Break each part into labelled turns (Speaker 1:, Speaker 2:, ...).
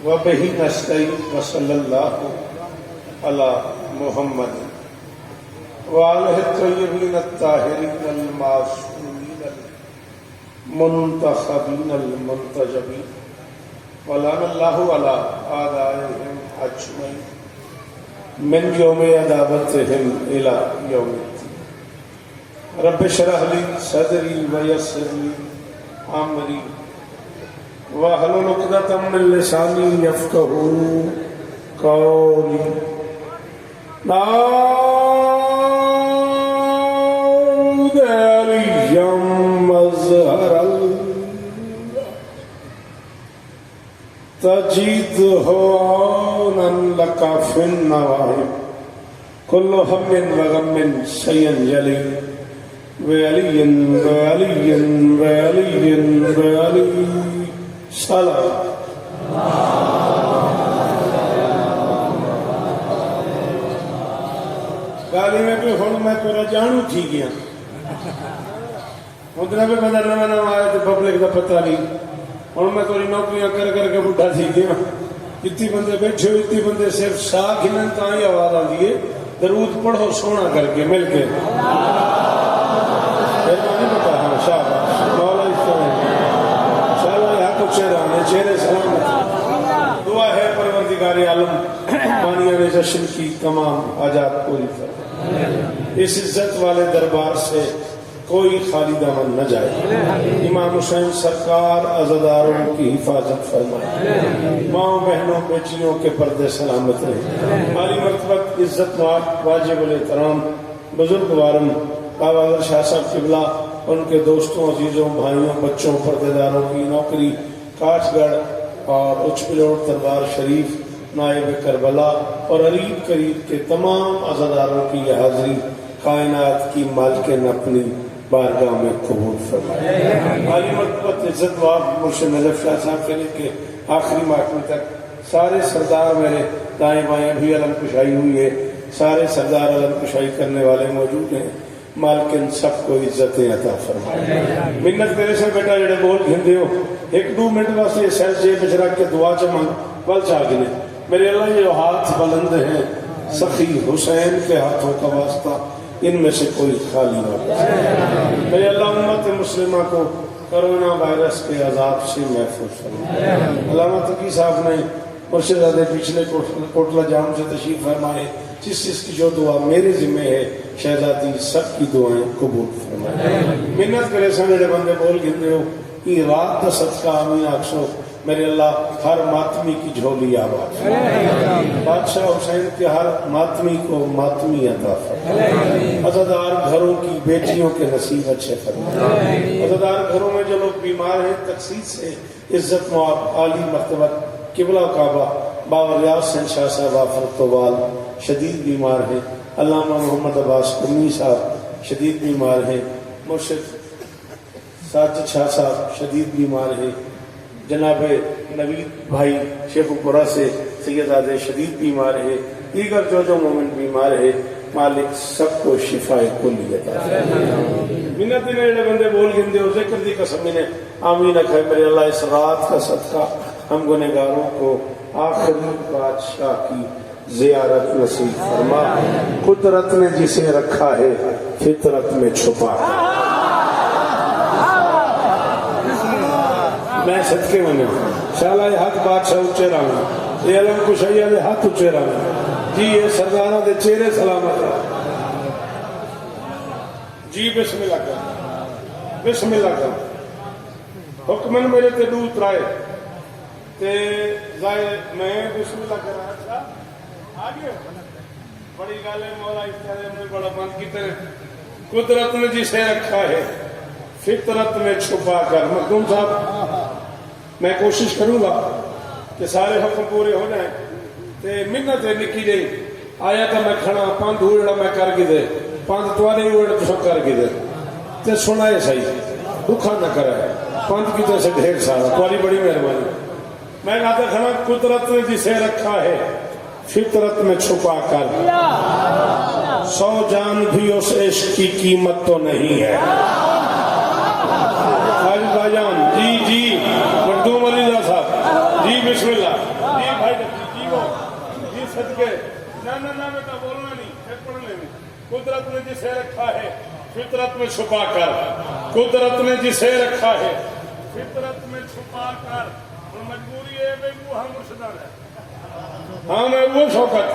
Speaker 1: व बिही नस्तईन व सल्लल्लाहु अला मुहम्मद व आलिहि तय्यबीन अत्ताहिरीन अल मासूमीन अल मुंतखबीन अल मुंतजबीन व लअनल्लाहु अला आदाइहिम अजमईन मिन यौमि अदावतिहिम इला यौमिद्दीन। रब्ब इश्रह ली सदरी व यस्सिर ली अमरी वहलुल उक़दतम मिन लिसानी यफ़क़हू क़ौली। नाऊद अलियम मज़हरल तजीदहु औनन लका फिन नवाइब कुल्लु हम्मिन व गम्मिन सय्यन यली व अलियन व अलियन व अलियन व अली सलाम। गाली में भी हुण मैं तेरा जानू थी गया उधर भी बंदा नवा नवा आया तो पब्लिक का पता नहीं। हुण मैं तेरी नौकरियां कर करके बुढ़ा थी गया। इतनी बंदे बैठे हो इतनी बंदे सिर्फ साह गिनन ता ही आवाज आती है दरूद पढ़ो सोना करके मिल के नहीं पता। हाँ शाबाश मौला चेहरे सलामत। दुआ है परवरदिगार आलम मानिया ने जश्न की तमाम आजाद पूरी कर। इस इज्जत वाले दरबार से कोई खाली दामन न जाए। इमाम हुसैन सरकार अज़ादारों की हिफाजत फरमाए। माँ बहनों बेटियों के पर्दे सलामत रहे। माली मरतबत इज्जत वाजिब एहतराम बुजुर्ग वारम बाबा शाह साहब किबला उनके दोस्तों अजीजों भाइयों बच्चों पर्देदारों की नौकरी काठगढ़ और उच्च पिलोट दरबार शरीफ नायब करबला और अरीब करीब के तमाम अज़ादारों की यह हाजिरी कायनात की मालिकिन अपनी बारगाह में कबूल फरमाए। आली मरतबत इज्जतवाब मुर्शिद नजफ शाह साहब से लेके आखिरी महकमे तक सारे सरदार मेरे दाएं बाएं भी अलम कुशाई हुई है। सारे सरदार अलम कुशाई करने वाले मौजूद हैं। मालकिन सबको इज्जतें अता फरमाए। मिन्नत तेरे से बेटा जेड़े बोल घिंदे हो एक दो मिनट वास्ते सैल जेब में रख के दुआ च मंग बल चागने मेरे अल्लाह ये हाथ बुलंद हैं सखी हुसैन के हाथों का वास्ता इनमें से कोई खाली ना। मेरे अल्लाह उम्मत मुस्लिमा को कोरोना वायरस के अजाब से महफूज फरमाए। अल्लामा तकी साहब ने मुर्शिदाबाद पिछले कोटला जाम से तशरीफ फरमाए। जिस जिसकी जो दुआ मेरे जिम्मे है शहजादी सबकी दुआएं कबूल फरमाए। मिन्नत करे मेरे बंदे बोल गिनते हो कि रात का सदका आमीन आखसो मेरे अल्लाह हर मातमी की झोली आवाज। बादशाह हुसैन के हर मातमी को मातमी अता फरमाए। अज़ादार घरों की बेटियों के नसीब अच्छे फरमाए। अज़ादार घरों में जो लोग बीमार हैं तकसीद से इज्जत मुआब आली मर्तबत किबला काबा बाबा रियाज शाह साहब फरतवाल शदीद बीमार हैं। अल्लामा मोहम्मद अब्बास कुन्नी साहब शदीद बीमार हैं। मुर्शिद साजिद शाह साहब शदीद बीमार हैं। जनाब नवीद भाई शेखुपुरा से सैयदादे शदीद बीमार है। दीगर जो मोमिन बीमार है मालिक सबको शिफाए कुल्ली अता फरमाए। मिन्नत ने बंदे बोल गिंदे हो जिक्र दी कसम ने आमीन अखे मेरे अल्लाह इस रात का सदका हम गुनहगारों को आखिरी बादशाह की जियारत नसीब फरमा। कुदरत ने जिसे रखा है फितरत में छुपा मैं सदके मने शाला हाथ बादशाह उच्चे रहा ये अलम कुशैया दे हाथ उच्चे रहा जी ये सरदारा दे चेहरे सलामत जी। बिस्मिल्लाह कर बिस्मिल्लाह कर हुक्मन मेरे ते दूत राय ते जाए मैं बिस्मिल्लाह कर अच्छा आ गए बड़ी गल है मौला इस तरह में बड़ा बंद की तरह कुदरत ने जिसे रखा है फितरत में छुपा कर। मखदूम साहब मैं कोशिश करूंगा कि सारे हुक्म पूरे हो जाए। ते मिन्नत है निकी जी आया तो मैं खड़ा पंध उड़ा मैं कर दे पंध तुआरे उड़ तो कर दे ते सुनाए सही दुखा न करे पंध की तरह से ढेर सारा तुम्हारी बड़ी मेहरबानी। मैं कहता खड़ा कुदरत ने जिसे रखा है फितरत में छुपा कर 100 जान भी उस इश्क की कीमत तो नहीं है। भाईजान जी जी मखदूम अली साहब जी बिस्मिल्लाह जी भाई जी वो जी सदके ना बेटा बोलना नहीं फिर पढ़ने में। कुदरत ने जिसे रखा है फितरत में छुपा कर, कुदरत ने जिसे रखा है फितरत में छुपा कर, और मजबूरी है वो हम मुर्शदा है। हाँ मैं वो शौकत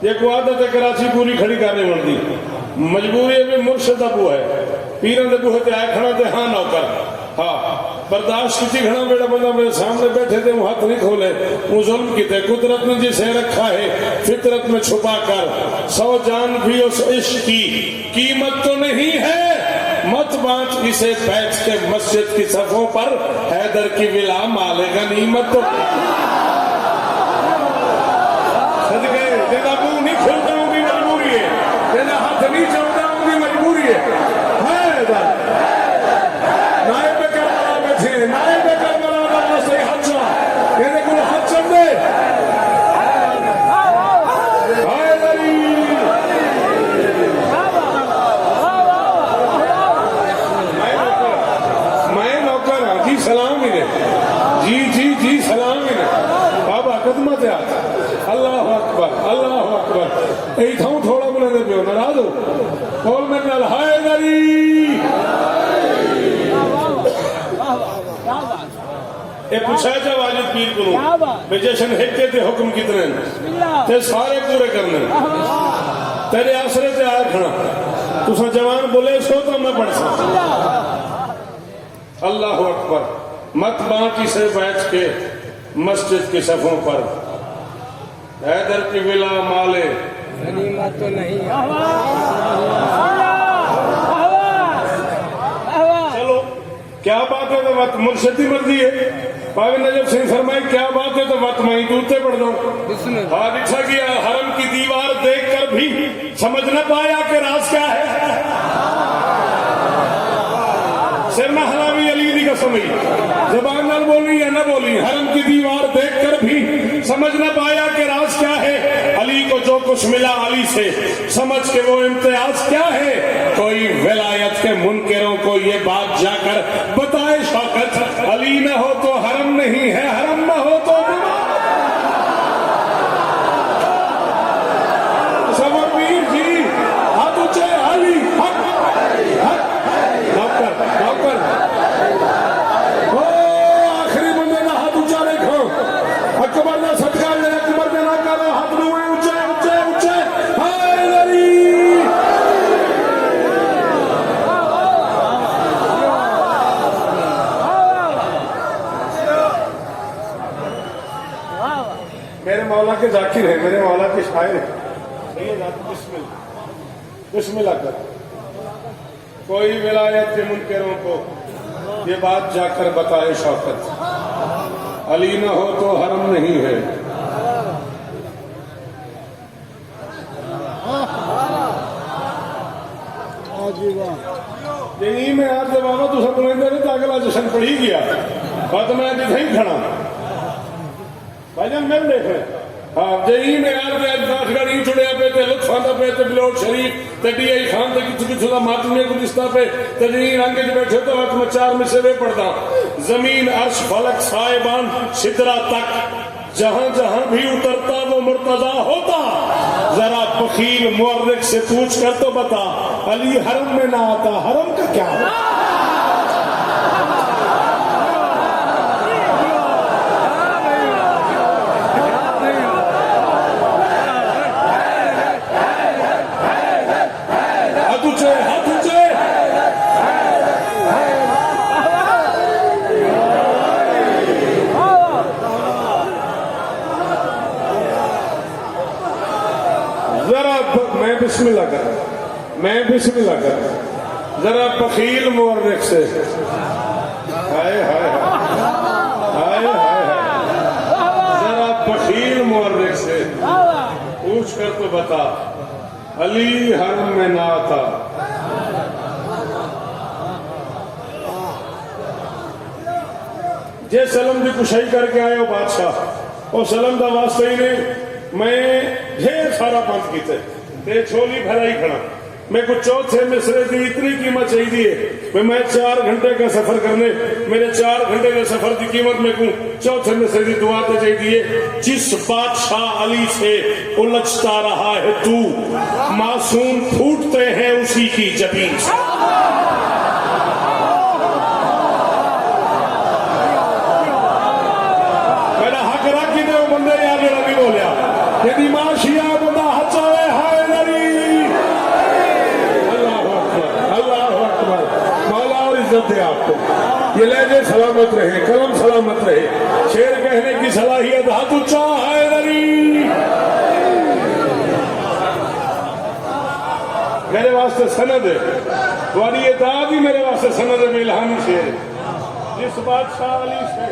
Speaker 1: ये को आदत है कराची पूरी खड़ी करने पड़ती, मजबूरी है मुर्शदा बू है पीरन दे बूहे ते आए खड़ा ते हाँ नौकर हाँ बर्दाश्त की घना बेड़ा बंदा मेरे सामने बैठे थे वो हाथ नहीं खोले वो जुल्म किते। कुदरत ने जिसे रखा है फितरत में छुपा कर, 100 जान भी उस इश्क की कीमत तो नहीं है, मत बांट इसे बैठ के मस्जिद की सफों पर, हैदर की विला माले गनीमत तो सदके तेरा मुंह नहीं खुलता उनकी मजबूरी है, तेरा हाथ नहीं चलता उनकी मजबूरी है। हैदर नायब करबला बैठे नायब करबला का सही हच्चा तेरे को हाथ चल दे हैदरी मैं नौकर हाँ जी सलाम ही ने जी सलाम ही ने बाबा कदमा ते आता अल्लाह अकबर यही था थोड़ा बुलंद पियो नाराज हो बोल मेरे नाल हैदरी। ये पूछा जा वाजिद पीर को जशन हिक्के ते हुक्म कितने ते सारे पूरे करने तेरे आसरे ते आए खड़ा तुसा जवान बोले सो तो मैं पढ़ सकता। अल्लाह अकबर मत बाकी से बैठ के मस्जिद की सफों पर, हैदर की विला माले
Speaker 2: गनीमत तो नहीं।
Speaker 1: चलो क्या बात है तो बात मुर्शदी मर्जी है। बाबे नजब सिंह फरमाए क्या बात है तो बात मैं दूते पढ़ दो। हाँ अच्छा किया हरम की दीवार देखकर भी समझ न पाया कि राज क्या है। सिरना हलावी अली दी कसम जबान नाल बोली या न बोली, हरम की दीवार देखकर भी समझ न पाया कि राज क्या है। अली को जो कुछ मिला अली से समझ के वो इम्तियाज क्या है। कोई विलायत के मुनकिरों को ये बात जाकर बताए शौकत, अली न हो तो हरम नहीं है, हरम न हो तो सबीर जी हाथ ऊंचे अली नौकर आखिरी बंदे का हाथ ऊंचा देखो, अकबर का सदका ले, अकबर के ना करो हाथ ऊंचे ऊंचे ऊंचे हैदरी। मेरे मौला के जाकिर है, मेरे मौला के शायर है। बिस्मिल्लाह कर कोई विलायत के मुनकिरों को ये बात जाकर बताए शौकत, अली न हो तो हरम नहीं है। यही मैं आज बाबा तू सब बुलेंदे नहीं तो अगला जश्न पढ़ी गया बात मैं जिथे ही खड़ा भाईजान मिल देख हाँ जही में यार के दाखगढ़ ही चुड़िया पे ते लुत्फांदा पे ते बिलोट शरीफ ते डीआई खान ते किछु दा मातमी गुलिस्ता पे ते जही रंग च बैठे तो वक्त में 4 मिसरे पढ़दा। जमीन अर्श फलक साहिबान सिदरा तक जहां जहां भी उतरता वो मुर्तजा होता। जरा बखील मुअर्रिख से पूछ कर तो बता, अली हरम में ना आता, हरम का क्या होता। मैं बिस्मिल्लाह कर जरा बखील मुअर्रिख से हाय हाय हाय हाय जरा बखील मुअर्रिख से पूछ कर तो बता, अली हरम में ना आता। जे सलम की कुशाई करके आए हो बादशाह और सलम का वास्ते ही ने मैं ढेर सारा बंद किते ते छोली भलाई खड़ा मेरे को चौथे मिसरे की इतनी कीमत चाहिए मैं 4 घंटे का सफर करने मेरे 4 घंटे के सफर की कीमत मेरे को चौथे मिसरे की दुआ तो चाहिए। जिस बादशाह अली से उलझता रहा है तू, मासूम फूटते हैं उसी की जबीन से। मेरा हक रख दे बंदे याद लगी बोलिया यदि माशिया बंदा हचाए हाय नरी। अल्लाह अकबर। मौला और इज्जत दे आपको, ये लहजे सलामत रहे, कलम सलामत रहे, शेर कहने की सलाहियत हाथ ऊंचा है नरी। मेरे वास्ते सनद है तुम्हारी ये दाद ही मेरे वास्ते सनद है मेलहानी शेर। जिस बादशाह अली से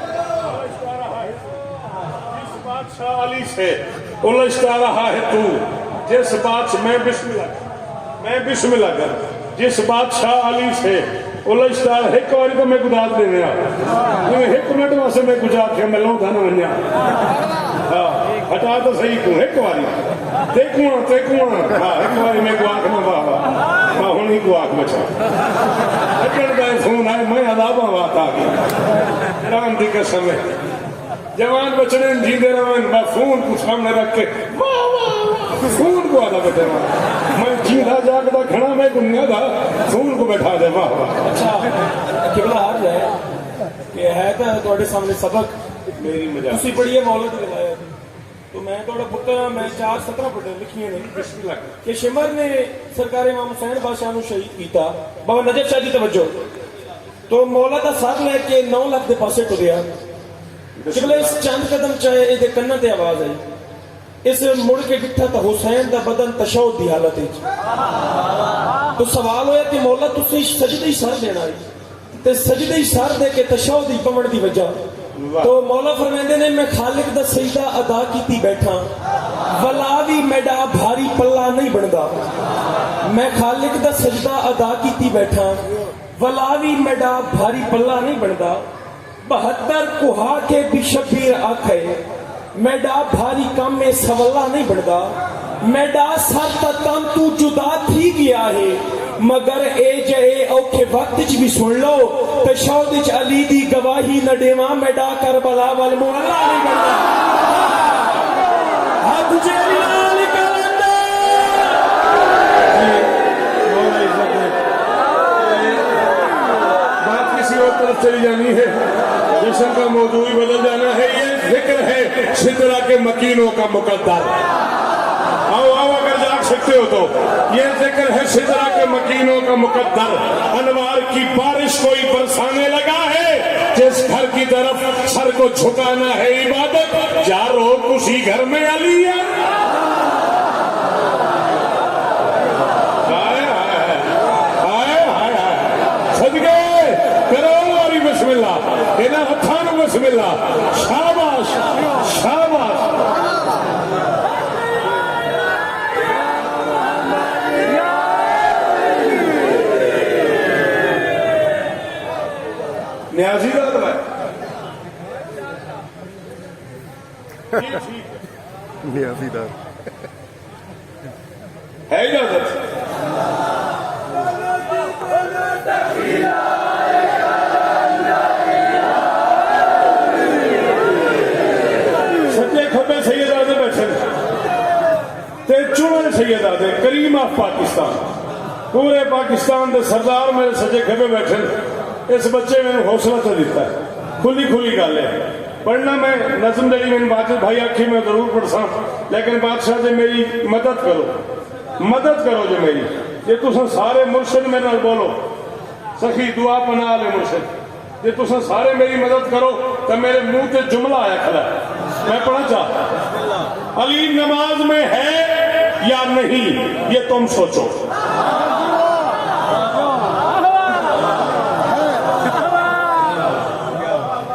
Speaker 1: उलझता रहा है, जिस बादशाह अली से उलझता रहा है तू, जिस बादशाह मैं बिस्मिल्लाह कर जिस बादशाह अली से उलझता एक बारी तो मैं गुदात देने एक मिनट वास्ते मैं गुजार के मिलूं था ना वन्या हटा तो सही तू एक बारी देखूँ हाँ एक बारी मैं गुआख ना बाबा हाँ हूं ही गुआख बचा अकड़ का फोन आए मैं अदाबा बात आ गई राम दी कसम है जवान बचने जींदे रवन फोन को सामने रख के फोन को आधा बैठे मैं जीधा जागदा खड़ा मैं दुनिया था फोन को बैठा दे वाह वाह।
Speaker 3: अच्छा किबला हार जाए कि है तो ਤੁਹਾਡੇ सामने सबक
Speaker 1: मेरी मजाक
Speaker 3: ਤੁਸੀਂ ਪੜੀਏ ਮੌਲਾ ਦੀ ਰਿਵਾयत तो मैं ਤੁਹਾਡਾ ਪੁੱਤਰ ਮੈਂ 4 17 ਪੜ੍ਹੇ ਲਿਖੀਆਂ ਨੇ
Speaker 1: बिस्मिल्लाह
Speaker 3: कि शिमर ने सरकार इमाम हुसैन बादशाह ਨੂੰ शहीद ਕੀਤਾ ਬਾਬਾ ਨਜਬ ਸ਼ਾਹ ਦੀ ਤਵੱਜੋ तो मौला ਦਾ ਸਰ ਲੈ ਕੇ 9 ਲੱਖ ਦੇ ਪਾਸੇ ਟੁਰਿਆ ਕਿਬਲਾ ਇਸ ਚੰਦ ਕਦਮ ਚਾਹੇ ਇਹਦੇ ਕੰਨਾਂ ਤੇ ਆਵਾਜ਼ ਆਈ इस मुड़ के डिठा तो हुसैन का बदन तशहुद की हालत तो सवाल होया कि मौला तुसी सजदे ही सर देना है ते सजदे ही सर दे के तशहुद ही पवण की वजह तो मौला फरमांदे ने मैं खालिक दा सजदा अदा कीती बैठा वला भी मेरा भारी पल्ला नहीं बनदा। मैं खालिक दा सजदा अदा कीती बैठा वला भी मेरा भारी पल्ला नहीं बनदा। 72 कुहा के भी शबीर आखे मैडा भारी काम में सवल्ला नहीं बनता। मैडा सत तम तू जुदा थी गया है मगर ए जे औखे वक्त च भी सुन लो तशहुद च अली दी गवाही न देवा मैडा करबला वल मुअल्ला नहीं बनता। हाथ जेल नाल कलंदर
Speaker 1: बात किसी और तरफ चली जानी है, जश्न का मौजू ही बदल जाना है। ये जिक्र है सिदरा के मकीनों का मुकद्दर। आओ आओ अगर जाग सकते हो तो ये जिक्र है सिदरा के मकीनों का मुकद्दर। अनवार की बारिश कोई बरसाने लगा है, जिस घर की तरफ सर को झुकाना है इबादत, जा रोक उसी घर में अली है। सदके करो वारी बिस्मिल्लाह इन्हां हत्थां नूं बिस्मिल्लाह। शाबाश शाबाश। न्याजी दा दवा
Speaker 4: नियाजीदार
Speaker 1: है इजाजत। सज्जे खब्बे सैयदादे बैठे ते चुने सैयदादे करीम ऑफ पाकिस्तान पूरे पाकिस्तान के सरदार मेरे सज्जे खब्बे बैठे। इस बच्चे मैंने हौसला तो दिता है, खुली खुली गल है। पढ़ना मैं नज़म जड़ी मैंने बादशाह भाई आखी मैं जरूर पढ़सा, लेकिन बादशाह जी मेरी मदद करो जो मेरी जे तुम सारे मुर्शिद मेरे नाल बोलो सखी दुआ पना ले मुर्शिद। जे तुम सारे मेरी मदद करो तो मेरे मुंह से जुमला आया खड़ा मैं पढ़ना चाहता। अली नमाज में है या नहीं ये तुम सोचो।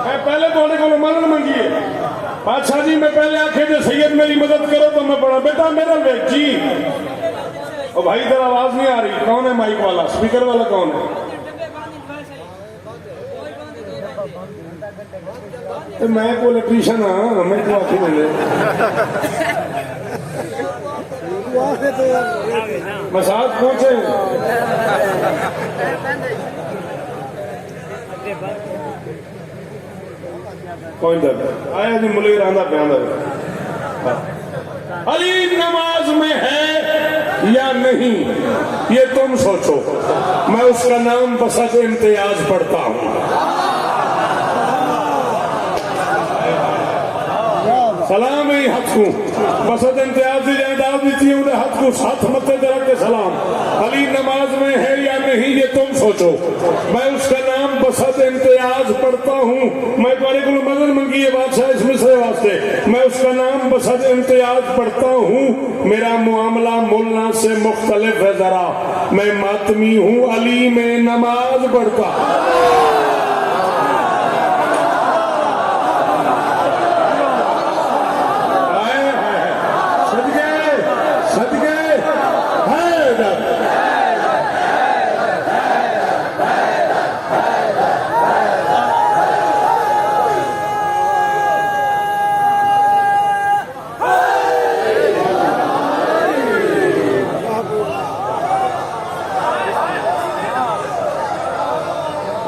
Speaker 1: मैं पहले थोड़े को मदद मंगी है बादशाह जी। मैं पहले आखे जो सैयद मेरी मदद करो तो मैं पढ़ा बेटा मेरा जी। और भाई इधर आवाज नहीं आ रही, कौन है माइक वाला स्पीकर वाला कौन है? तो मैं को इलेक्ट्रीशियन हाँ मैं तो आखी मिले मसाज पहुंचे कोई दर्द आया जी मुलीर आंदा प्यादा अली नमाज में है या नहीं ये तुम सोचो मैं उसका नाम बसत इम्तियाज पढ़ता हूं सलाम ही हथ को बसत इम्तियाज दी जायदाद दी थी उन्हें हथ को साथ मत्थे दे रख के सलाम अली नमाज में है या नहीं ये तुम सोचो मैं उसका नाम बसत इम्तियाज पढ़ता हूँ मैं तुम्हारे को मदद मंगी है बादशाह इस मिसरे वास्ते मैं उसका नाम बसत इम्तियाज पढ़ता हूँ मेरा मुआमला मुल्ला से मुख्तलिफ है जरा मैं मातमी हूँ अली में नमाज पढ़ता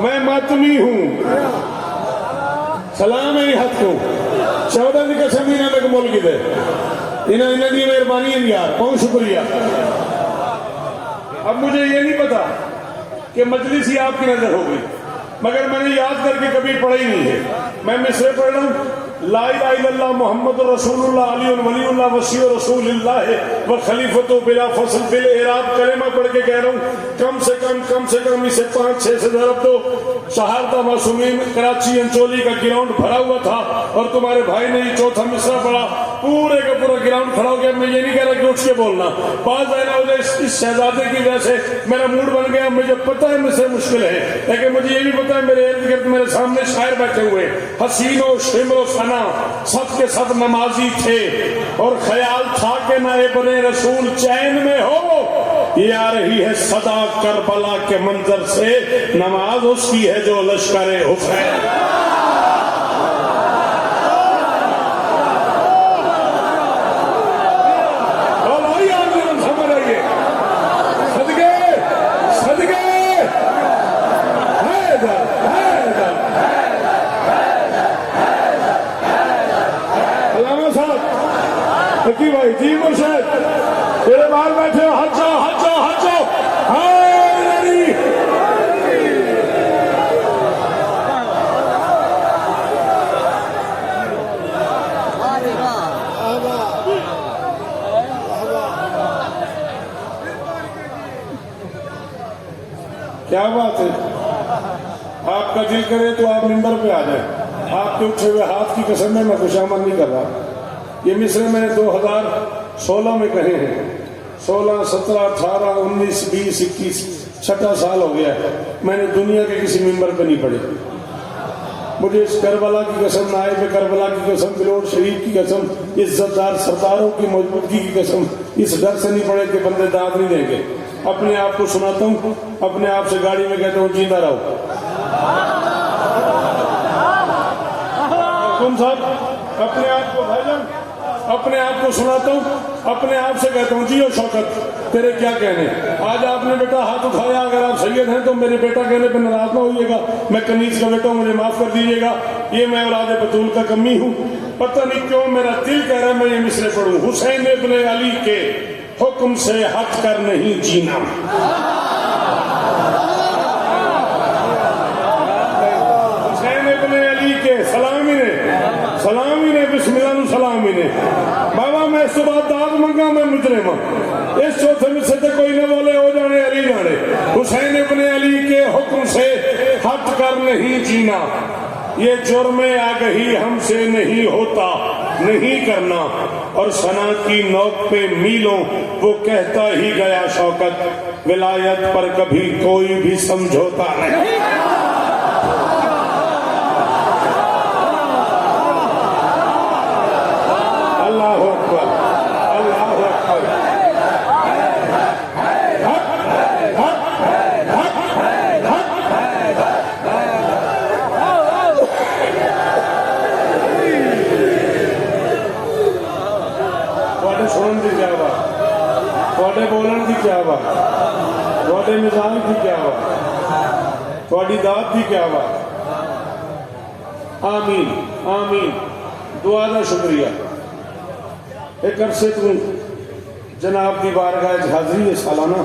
Speaker 1: मैं मातमी हूं सलाम है हथ को 14 की कसम इन्हें में कमोल की दे इन्हें इन्हें की मेहरबानी है यार बहुत शुक्रिया अब मुझे ये नहीं पता कि मजलिस ही आपकी नजर हो गई मगर मैंने याद करके कभी पढ़ा ही नहीं है मैं मिसरे पढ़ रहा हूं ला इलाहा इल्लल्लाह मुहम्मद रसूलुल्लाह अली वलीउल्लाह वसी रसूलुल्लाह व खलीफतु बिला फसल बिल इराब कलेमा पढ़ के कह रहा हूं कम से कम इसे 5-6 से ज़रब दो शहारता मासूमीन कराची अंचोली का ग्राउंड भरा हुआ था और तुम्हारे भाई ने ये चौथा मिसरा पढ़ा पूरे का पूरा ग्राउंड खड़ा हो गया मैं ये नहीं कह रहा कि उठ के बोलना बात है ना इस शहजादे की वजह से मेरा मूड बन गया मुझे पता है मुझसे मुश्किल है लेकिन मुझे ये भी पता है मेरे इर्द गिर्द मेरे सामने शायर बैठे हुए हसीनो शिमरो सना सब के सब नमाजी थे और ख्याल था कि नए बने रसूल चैन में हो ये आ रही है सदा करबला के मंजर से नमाज उसकी है जो लश्कर हुसैन भाई जी मुर्शद तेरे बाहर बैठे हो हट जाओ क्या बात है आपका दिल करे तो आप मिंबर पे आ जाए आपके उठे हुए हाथ की कसम में मैं खुशामद नहीं कर रहा ये मिसरे मैंने 2016 में कहे हैं 16, 17, 18, 19, 20, 21 छठा साल हो गया मैंने दुनिया के किसी मिंबर पे नहीं पढ़ी मुझे इस करबला की कसम नायब करबला की कसम बिलोट शरीफ की कसम इज्जतदार सरदारों की मौजूदगी की कसम इस डर से नहीं पड़े कि बंदे दाद नहीं देंगे अपने आप को सुनाता हूँ अपने आप से गाड़ी में कहता हूँ जींदा रहो तुम साहब अपने आप को भाईजान अपने आप को सुनाता हूँ अपने आप से कहता हूँ जियो शौकत तेरे क्या कहने आज आपने बेटा हाथ उठाया अगर आप सैयद हैं तो मेरे बेटा कहने पर नाराज ना होइएगा मैं कनीज का बेटा हूँ मुझे माफ कर दीजिएगा ये मैं औलाद बतूल का कमी हूँ पता नहीं क्यों मेरा दिल कह रहा है मैं ये मिसरे पढ़ूं हुसैन इब्ने अली के हुक्म से हट कर नहीं जीना हुसैन इब्ने अली के सलामी ने बिस्मिल्लाह सलामी ने बाबा मैं इस बाद दाद मंगा मैं मुजरिम इस चौथे मिसरे से कोई न बोले हो जाने अली जाने हुसैन इब्ने अली के हुक्म से हट कर नहीं जीना ये जुर्मे आगही हमसे नहीं होता नहीं करना और सना की नोक पे मीलों वो कहता ही गया शौकत विलायत पर कभी कोई भी समझौता नहीं अल्लाह अकबर अल्लाह अकबर सुन दी जावा थोड़े बोलन की क्या बात, थोड़े मिजाज की क्या बात, थोड़ी दात की क्या बात। आमीन आमीन, दुआ का शुक्रिया। एक अरसे तू जनाब की बारगाह हाजरी है सालाना,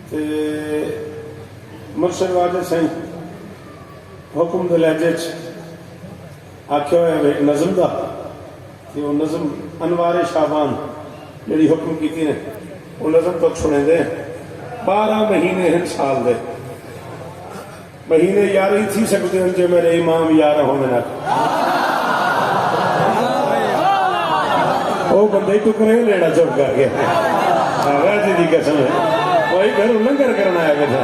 Speaker 1: ते मुर्शद वाजिद सिंह हुक्म दे लहजे च आख्या होया एक नज़म का, वो नज़म अनवारे शाबान जी हुक्म की ने वो नज़म तो सुने दे। 12 महीने हैं साल दे, महीने यार ही थी सकते हैं जो मेरे इमाम यार होने ना। वो बंदे टुकड़े लेना चुप कर गया, जी की कसम है, वही घर लंगर करना आया बैठा।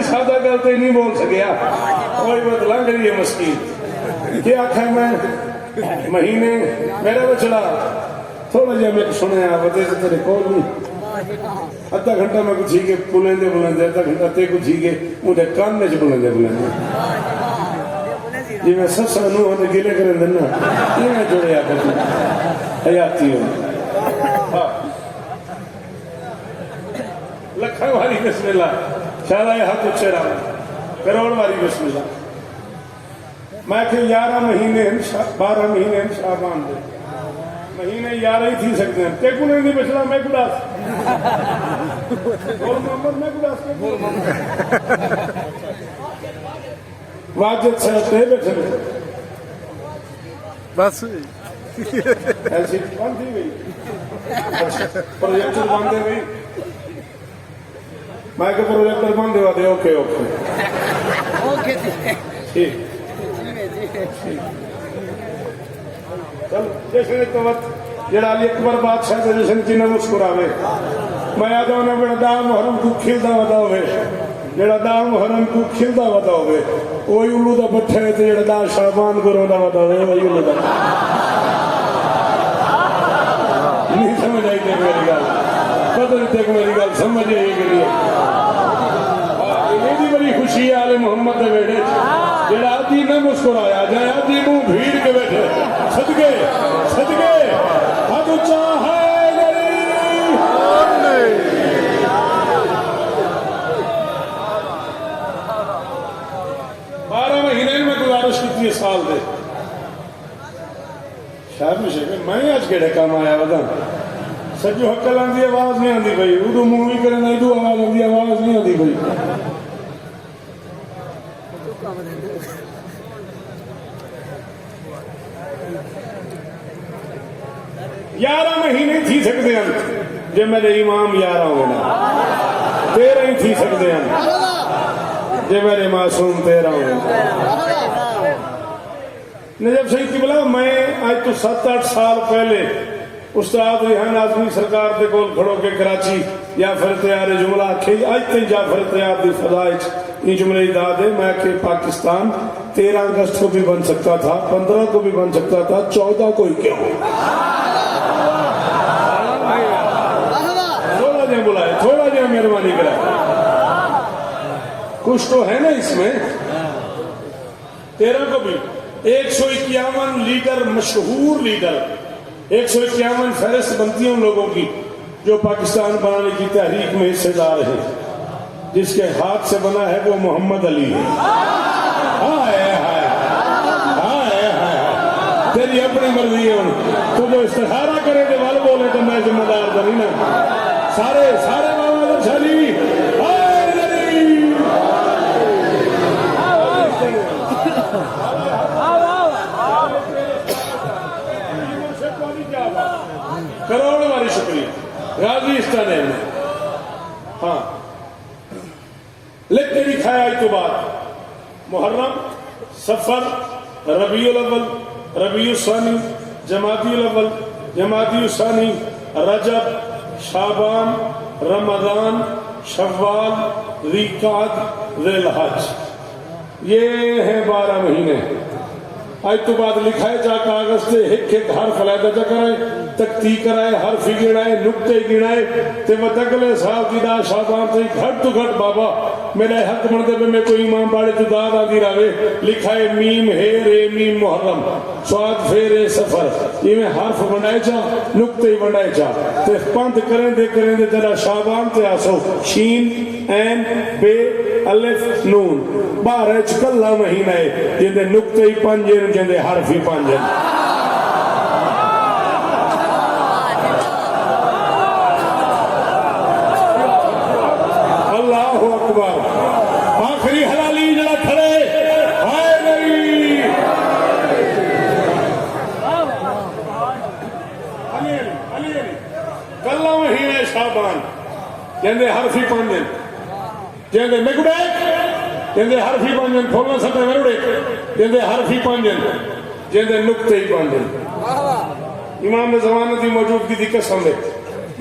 Speaker 1: सादा गल तो नहीं बोल सकिया, कोई मत लंघ रही है मस्कीन। क्या आखा मैं महीने मेरा बचड़ा थोड़ा जहा मैं सुने बते तेरे को नहीं, अद्धा घंटा मैं कुछ के बुलेंदे बुलेंदे, अद्धा घंटा ते कुछ के मुझे कान में बुलेंदे बुलेंदे जी मैं ससा नूं गिले करें देना ये जुड़े आकर हयाती हो। लखा वाली बिस्मिल्लाह, शाला हाथ उच्चे रहा, करोड़ वाली बिस्मिल्लाह। मैं कि 11 महीने 12 महीने शाबान दे महीने 11 ही थी सकते हैं। ते कुने नहीं बचला मैं गुलास बोल मोहम्मद मैं गुलास के बोल वाजिद से ते बैठे
Speaker 4: बस
Speaker 1: ऐसी बंद ही गई, प्रोजेक्टर बंद हो गई। मैं के प्रोजेक्टर बंद हुआ दे। ओके ओके ठीक चल जैसे तो वक्त जरा अली अकबर बादशाह के जैसे जिन्हें मुस्कुरावे मैं याद होना बड़ा दाम मुहर्रम को खिलदा वदा होवे, जड़ा दाम मुहर्रम को खिलदा वदा होवे वही उल्लू दा पट्ठा है, जड़ा दाम शाबान को रोंदा वदा होवे वही उल्लू दा। नहीं समझ आई तेरी मेरी गल, पता नहीं तेरी मेरी गल समझ आई कि नहीं। ये बड़ी खुशी है आले मोहम्मद के बेटे जरा आदि न मुस्कुराया जाए, आदि मुंह भीड़ के बैठे सदके सदके हद उच्चा है गरीब। 12 महीने में गुजारिश की साल दे शामिश है मैं अज केड़े काम आया बता सजो हकल आती आवाज नहीं आती भाई, उदू मुंह भी करे ना इदू आवाज आती, आवाज नहीं आती भाई। 11 महीने थी सकते हैं जे मेरे इमाम 11 होना, 13 ही थी सकते हैं जे मेरे मासूम 13 होना। नजब सही किबला मैं आज तो 7-8 साल पहले उस्ताद रिहान आजमी सरकार के कोल खड़ो के कराची या फिर तैयार जुमला आखे अज तक जाफर तैयार की फजाइश ये जुमले दाद है। मैं कि पाकिस्तान 13 अगस्त को भी बन सकता था, 15 को भी बन सकता था, 14 को ही क्यों 16 जहाँ बुलाए, थोड़ा जहाँ मेहरबानी कराए, कुछ तो है ना इसमें। 13 को भी 151 लीडर, मशहूर लीडर 151 फहरिस्त बनती है उन लोगों की जो पाकिस्तान बनाने की तहरीक में हिस्सेदार है, जिसके हाथ से बना है वो मोहम्मद अली है। हाय हाय हाय हाय, तेरी अपनी मर्जी है, तू जो इस्तिखारा करे तो वाल बोले तो मैं जिम्मेदार बनी ना। सारे सारे मामा शाली करोड़ वाली शुक्रिया राजी इस्ताने में। हाँ लिख के दिखाया आज तो बाद मुहर्रम, सफर, रबीउल अव्वल, रबीउल सानी, जमादियुल अव्वल, जमादियुल सानी, रजब, शाबान, रमजान, शव्वाल, ज़िलक़ाद, ज़िलहज, ये हैं 12 महीने। आज तो बाद लिखाए जा कागज से एक एक हर फलादा जा कराए, तख्ती कराए, हर गिनाए, नुक्ते गिनाए ते वतगले साल की दा शाबान से घट तो घट बाबा मेरा हक बनते पे मैं कोई इमाम बाड़े तो दाद आदि रहे लिखा है मीम हे रे मीम मुहर्रम स्वाद फेरे सफर इवें हर्फ बनाए चा नुक्ते ही बनाए चा ते पंथ करें दे जरा शाबान ते आसो शीन ऐन बे अलिफ नून 12 कल्ला महीना है जिंदे नुक्ते ही 5 जिंदे हर्फ ही 5 आखिरी हलाली जरा खड़े हाय नहीं कल्ला महीने शाबान जिंदे हरफी 5 जिंदे मिगुड़े जिंदे हरफी 5 खोलना सटे मरुड़े जिंदे हरफी 5 जिंदे नुक्ते ही 5 इमाम ने जमाने की मौजूदगी की कसम है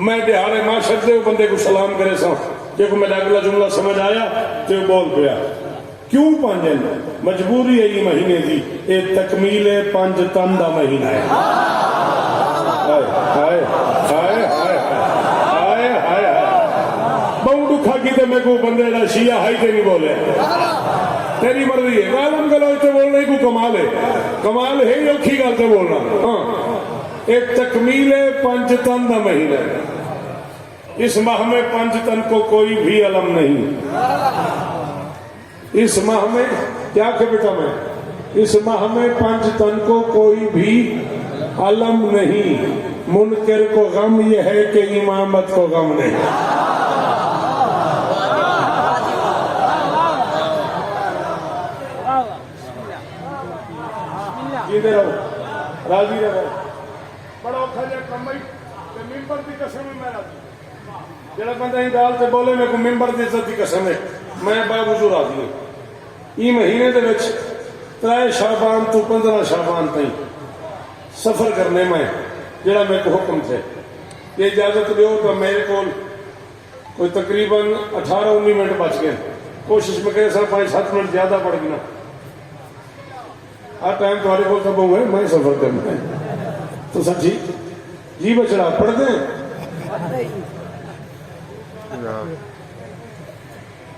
Speaker 1: मैं दिहाड़े माशर दे बंदे को सलाम करे सा देखो मेरा अगला जुमला समझ आया तो बोल पाया क्यों 5 मजबूरी है ये महीने की ये तकमीले 5 तन का महीना है हाय हाय हाय हाय हाय हाय बहु दुखा की तो मैं को बंदे का शिया हाई ते नहीं बोले तेरी मर्जी है गालम गलो इतने बोलने को कमाल है ही औखी गल से बोलना हाँ एक तकमीले 5 तन का महीना है इस माह में 5 तन को कोई भी अलम नहीं इस माह में क्या के बेटा मैं इस माह में 5 तन को कोई भी अलम नहीं मुनकर को गम यह है कि इमामत को गम नहीं जीते रहो राजी रहो बड़ा औखा जहा कम मिंबर की कसम मैं राजी जरा बंदा ही दाल से बोले मेरे को मिंबर की इज्जत की कसम है मैं बावजूद राजी हूं ये महीने के 3 शाबान तो 15 शाबान तई सफर करने में जरा मेरे को हुक्म थे ये इजाजत दो तो मेरे को कोई तकरीबन 18-19 मिनट बच गए कोशिश में करे सर 5-7 मिनट ज्यादा पड़ गई ना आ टाइम तुम्हारे को तो बहु है मैं सफर करना है तो सर जी बचड़ा पढ़ दें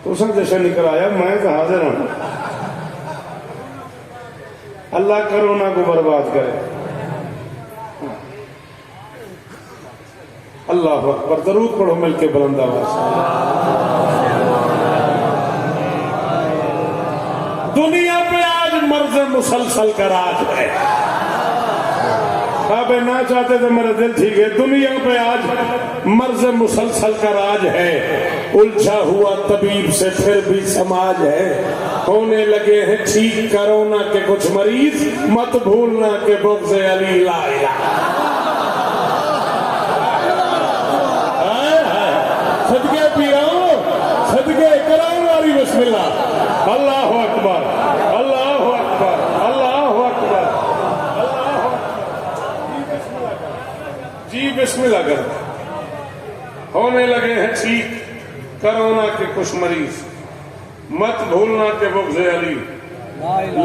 Speaker 1: तो जैसे निकल आया मैं तो हाजिर हूं अल्लाह कोरोना को बर्बाद करे अल्लाह अकबर दरूद पढ़ो मिलके बुलंद आवाज दुनिया पे आज मर्ज मुसलसल का राज है आप ना चाहते तो मेरा दिल ठीक है दुनिया पे आज मर्ज मुसलसल का राज है उलझा हुआ तबीब से फिर भी समाज है होने लगे हैं ठीक कोरोना के कुछ मरीज मत भूलना के बुग़्ज़ अली ला इलाहा सदके पियाओ सदके कराओ वाली बिस्मिल्लाह अल्लाह अकबर अल्लाह अकबर अल्लाह अकबर जी बिस्मिल्लाह कर होने लगे हैं ठीक कोरोना के कुछ मरीज मत भूलना के बुग़्ज़ अली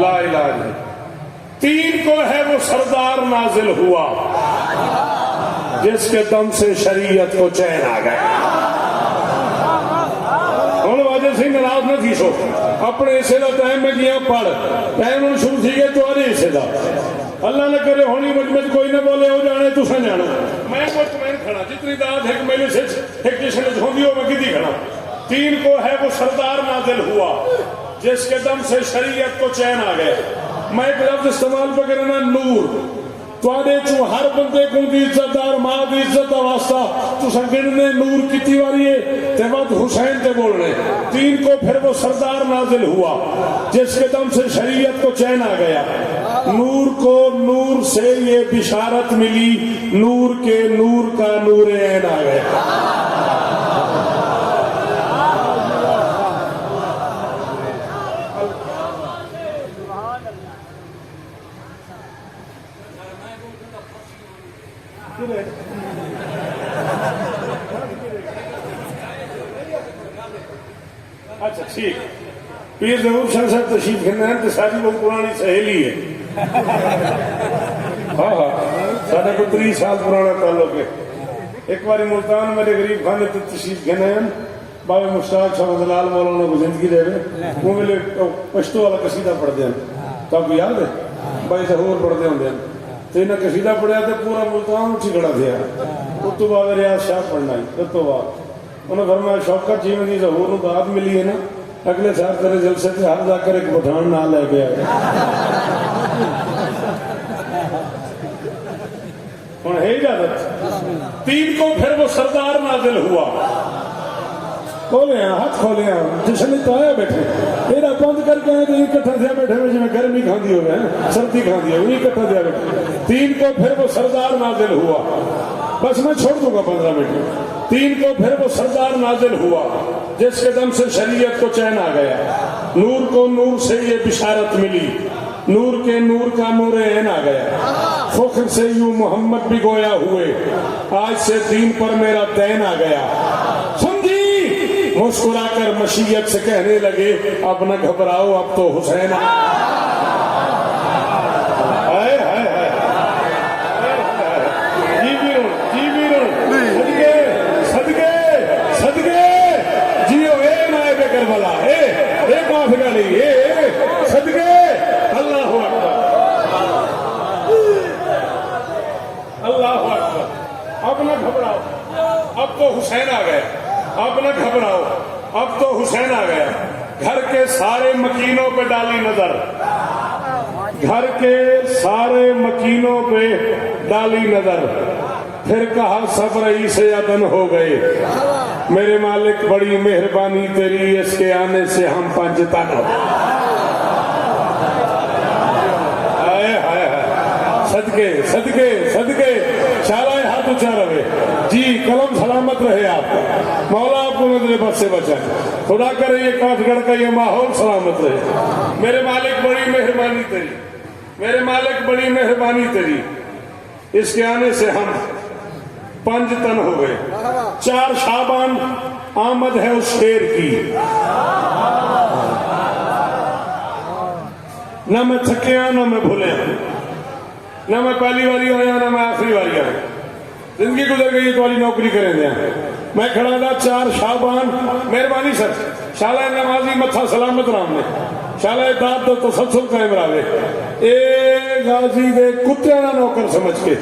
Speaker 1: ला इलाहा 3 को है वो सरदार नाजिल हुआ जिसके दम से शरीयत को चैन आ गया वाजिब सिंह नाराज न थी सो अपने हिस्से का टाइम में गया पढ़ टाइम हम शुरू थी गए तुम्हारे हिस्से का अल्लाह ने करे होनी मजमत कोई ना बोले हो जाने तुसा जानो मैं मुतमैन खड़ा जितनी दाद है मेरे से एक जिसने होंगी हो मैं कितनी खड़ा 3 को है वो सरदार नाजिल हुआ जिसके दम से शरीयत को चैन आ गया मैं एक लफ्ज इस्तेमाल पर करना नूर तुहाडे चो हर बंदे को दी इज्जतदार मां दी इज्जत का वास्ता तुसा गिनने नूर कितनी बारी है ते वद हुसैन ते बोलने 3 को फिर वो सरदार नाजिल हुआ जिसके दम से शरीयत को चैन आ गया नूर को नूर से ये बिशारत मिली नूर के नूर का नूर ऐन आ गया अच्छा ठीक पीर जरूर शाह साहब तशरीफ कहना है तो सारी वो पुरानी सहेली है हाँ हाँ साढ़े को 30 साल पुराना ताल्लुक है एक बार मुल्तान मेरे गरीब खाने तो तशरीफ कहना है बाबे मुश्ताक शाह दलाल मौलाना को जिंदगी दे वो मेरे पश्तो वाला कसीदा पढ़ते हैं तो आपको याद है भाई जहूर पढ़ते होंगे तो इन्हें कसीदा पढ़िया तो पूरा मुल्तान उठी खड़ा दिया उस तो बाद रियाज शाह पढ़ना ही उस तो बाद उन्हें फरमाया शौकत जीवन की जहूर को दाद मिली है ना अगले साल तेरे जलसे से हर जाकर एक पठान ना लेके आए और है इजाजत 3 को फिर वो सरदार नाजिल हुआ खोले हाथ खोले जश्न तो आया बैठे मेरा बंद करके आए तो इकट्ठा दिया बैठे में जिम्मे गर्मी खाती हो गए सर्दी खाती हो इकट्ठा दिया बैठे 3 को फिर वो सरदार नाजिल हुआ बस मैं छोड़ दूंगा 15 मिनट 3 को फिर वो सरदार नाजिल हुआ जिसके दम से शरीयत को चैन आ गया नूर को नूर से ये बिशारत मिली नूर के नूर का नूर ऐन आ गया फख्र से यूं मोहम्मद भी गोया हुए आज से दीन पर मेरा दैन आ गया समझी मुस्कुराकर मशीयत से कहने लगे अब न घबराओ अब तो हुसैन सदके सदके जियो ए नायब करबला ए काफिला नहीं ए सदके अल्लाह अकबर अब न घबराओ अब तो हुसैन आ गया अब न घबराओ अब तो हुसैन आ गया घर के सारे मकीनों पे डाली नजर घर के सारे मकीनों पे डाली नजर फिर कहा सब रही से अदन हो गए मेरे मालिक बड़ी मेहरबानी तेरी इसके आने से हम पंचतन हो सदके सदके सदके शालाए हाथ ऊंचा रहे जी कलम सलामत रहे आपका मौला आपको नजर बद से बचाए खुदा करे ये काठगढ़ का ये माहौल सलामत रहे मेरे मालिक बड़ी मेहरबानी तेरी मेरे मालिक बड़ी मेहरबानी तेरी इसके आने से हम पंचतन हो गए 4 शाबान आमद है उस शेर की न मैं थकिया न मैं भूले ना मैं पहली बारी आया ना मैं आखिरी बारी आया जिंदगी गुजर गई तो वाली नौकरी करेंगे मैं खड़ा था 4 शाबान मेहरबानी सर शाला नमाजी मथा सलामत राम ने शाला दाद दो तसलसल कायम रहे ए गाजी दे कुत्तियां ना नौकर समझ के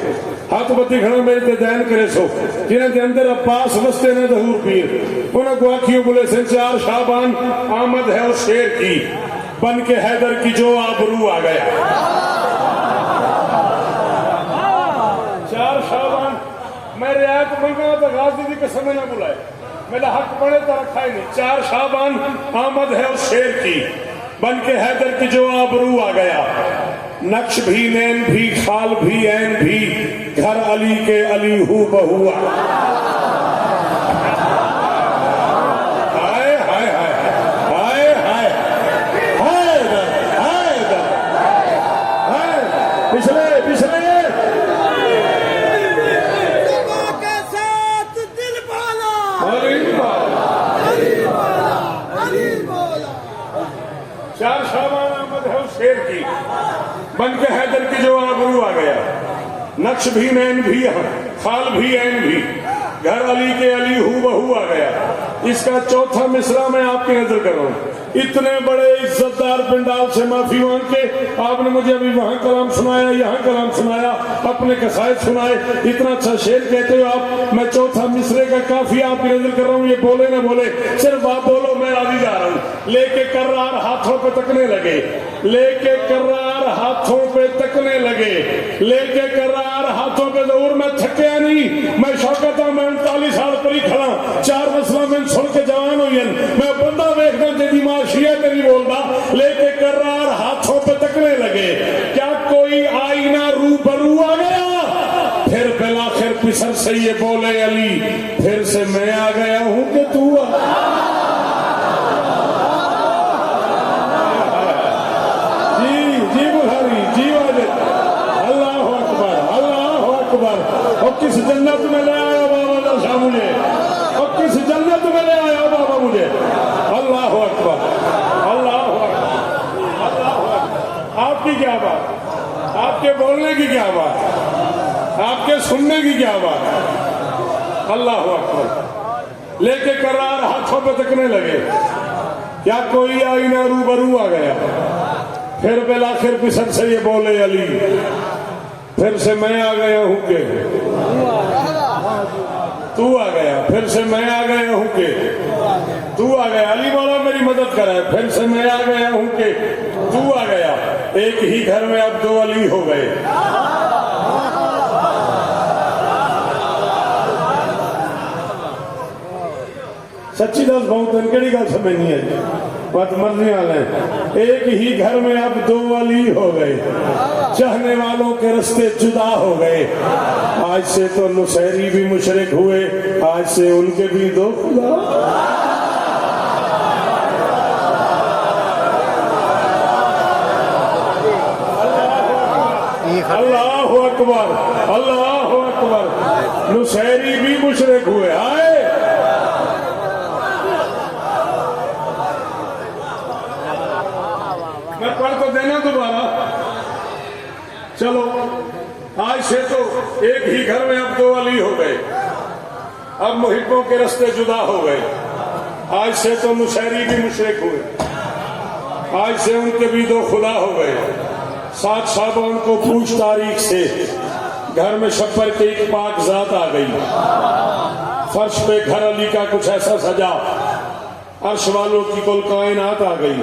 Speaker 1: हाथ बत्ती खड़ा मेरे ते दैन करे सो जिन्हें के अंदर अब्बास वस्ते ने दहूर पीर उन्हें को आखियों बोले से 4 शाबान आमद है उस शेर की बन के हैदर की जो आबरू आ गया 4 शाबान मैं रियायत मंगा तो गाजी की कसम ना बुलाए मेरा हक बने तो रखा ही नहीं 4 शाबान आमद है उस शेर की बन के हैदर की जो आबरू आ गया नक्श भी नैन भी खाल भी ऐन भी घर अली के अली हू बहुआ हाय हाय हाय हाय हाय हाय हाय पिछले पिछले चार शाबान आमद है उस शेर की बन के हैदर की जो आबरू आ गया नक्श भी नैन भी खाल भी ऐन भी घर अली के अली हू बहू आ गया इसका चौथा मिसरा मैं आपकी नजर कर रहा हूं इतने बड़े इज्जतदार पिंडाल से माफी मांग के आपने मुझे अभी वहां कलाम सुनाया यहाँ कलाम सुनाया अपने कसायद सुनाए इतना अच्छा शेर कहते हो आप मैं चौथा मिसरे का काफी आपकी नजर कर रहा हूँ ये बोले ना बोले सिर्फ आप बोलो मैं राजी जा रहा हूँ लेके कर्रार हाथों पे तकने लगे लेके कर्रार हाथों पे तकने लगे लेके कर्रार हाथों पे जरूर मैं थकिया नहीं मैं शौकत हूं मैं 39 साल पर ही खड़ा 4 मसला में सुन के जवान हुई मैं बंदा देखना तेरी माशिया तेरी बोलता लेके कर्रार हाथों पे तकने लगे क्या कोई आईना रूबरू आ गया फिर बिलाखिर पिसर से ये बोले अली फिर से मैं आ गया हूं कि तू और किस जन्नत में ले आया बाबा शाह मुझे और किस जन्नत में ले आया बाबा मुझे अल्लाह अकबर अल्लाह अकबर अल्लाह अकबर आपकी क्या बात आपके बोलने की क्या बात आपके सुनने की क्या बात अल्लाह अकबर लेके करार हाथों पे तकने लगे, क्या कोई आईना रूबरू आ गया। फिर बिलाखिर पिसर से ये बोले अली, फिर से मैं आ गया हूं के तू आ गया, फिर से मैं आ गया हूं के तू आ गया। अली बोला मेरी मदद करे, फिर से मैं आ गया हूं के तू आ गया। एक ही घर में अब दो अली हो गए। सच्ची दस बहुत कड़ी गल समझ नहीं आई, बात मरने वाले हैं। एक ही घर में अब दो अली हो गए, चाहने वालों के रास्ते जुदा हो गए। आज से तो नुसैरी भी मुशरिक हुए, आज से उनके भी दो खुदा। अल्लाह अकबर, अल्लाह अकबर। नुसैरी भी मुशरिक हुए। आए मैं पढ़ तो देना दोबारा। चलो, आज से तो एक ही घर में अब दो अली हो गए, अब मुहिब्बों के रास्ते जुदा हो गए। आज से तो मुशैरी भी मुशरिक हुए, आज से उनके भी दो खुदा हो गए। 7 शाबान को पूछ तारीख से घर में शब्बर के एक पाक जात आ गई। फर्श पे घर अली का कुछ ऐसा सजा, अर्श वालों की कुल कायनात आ गई।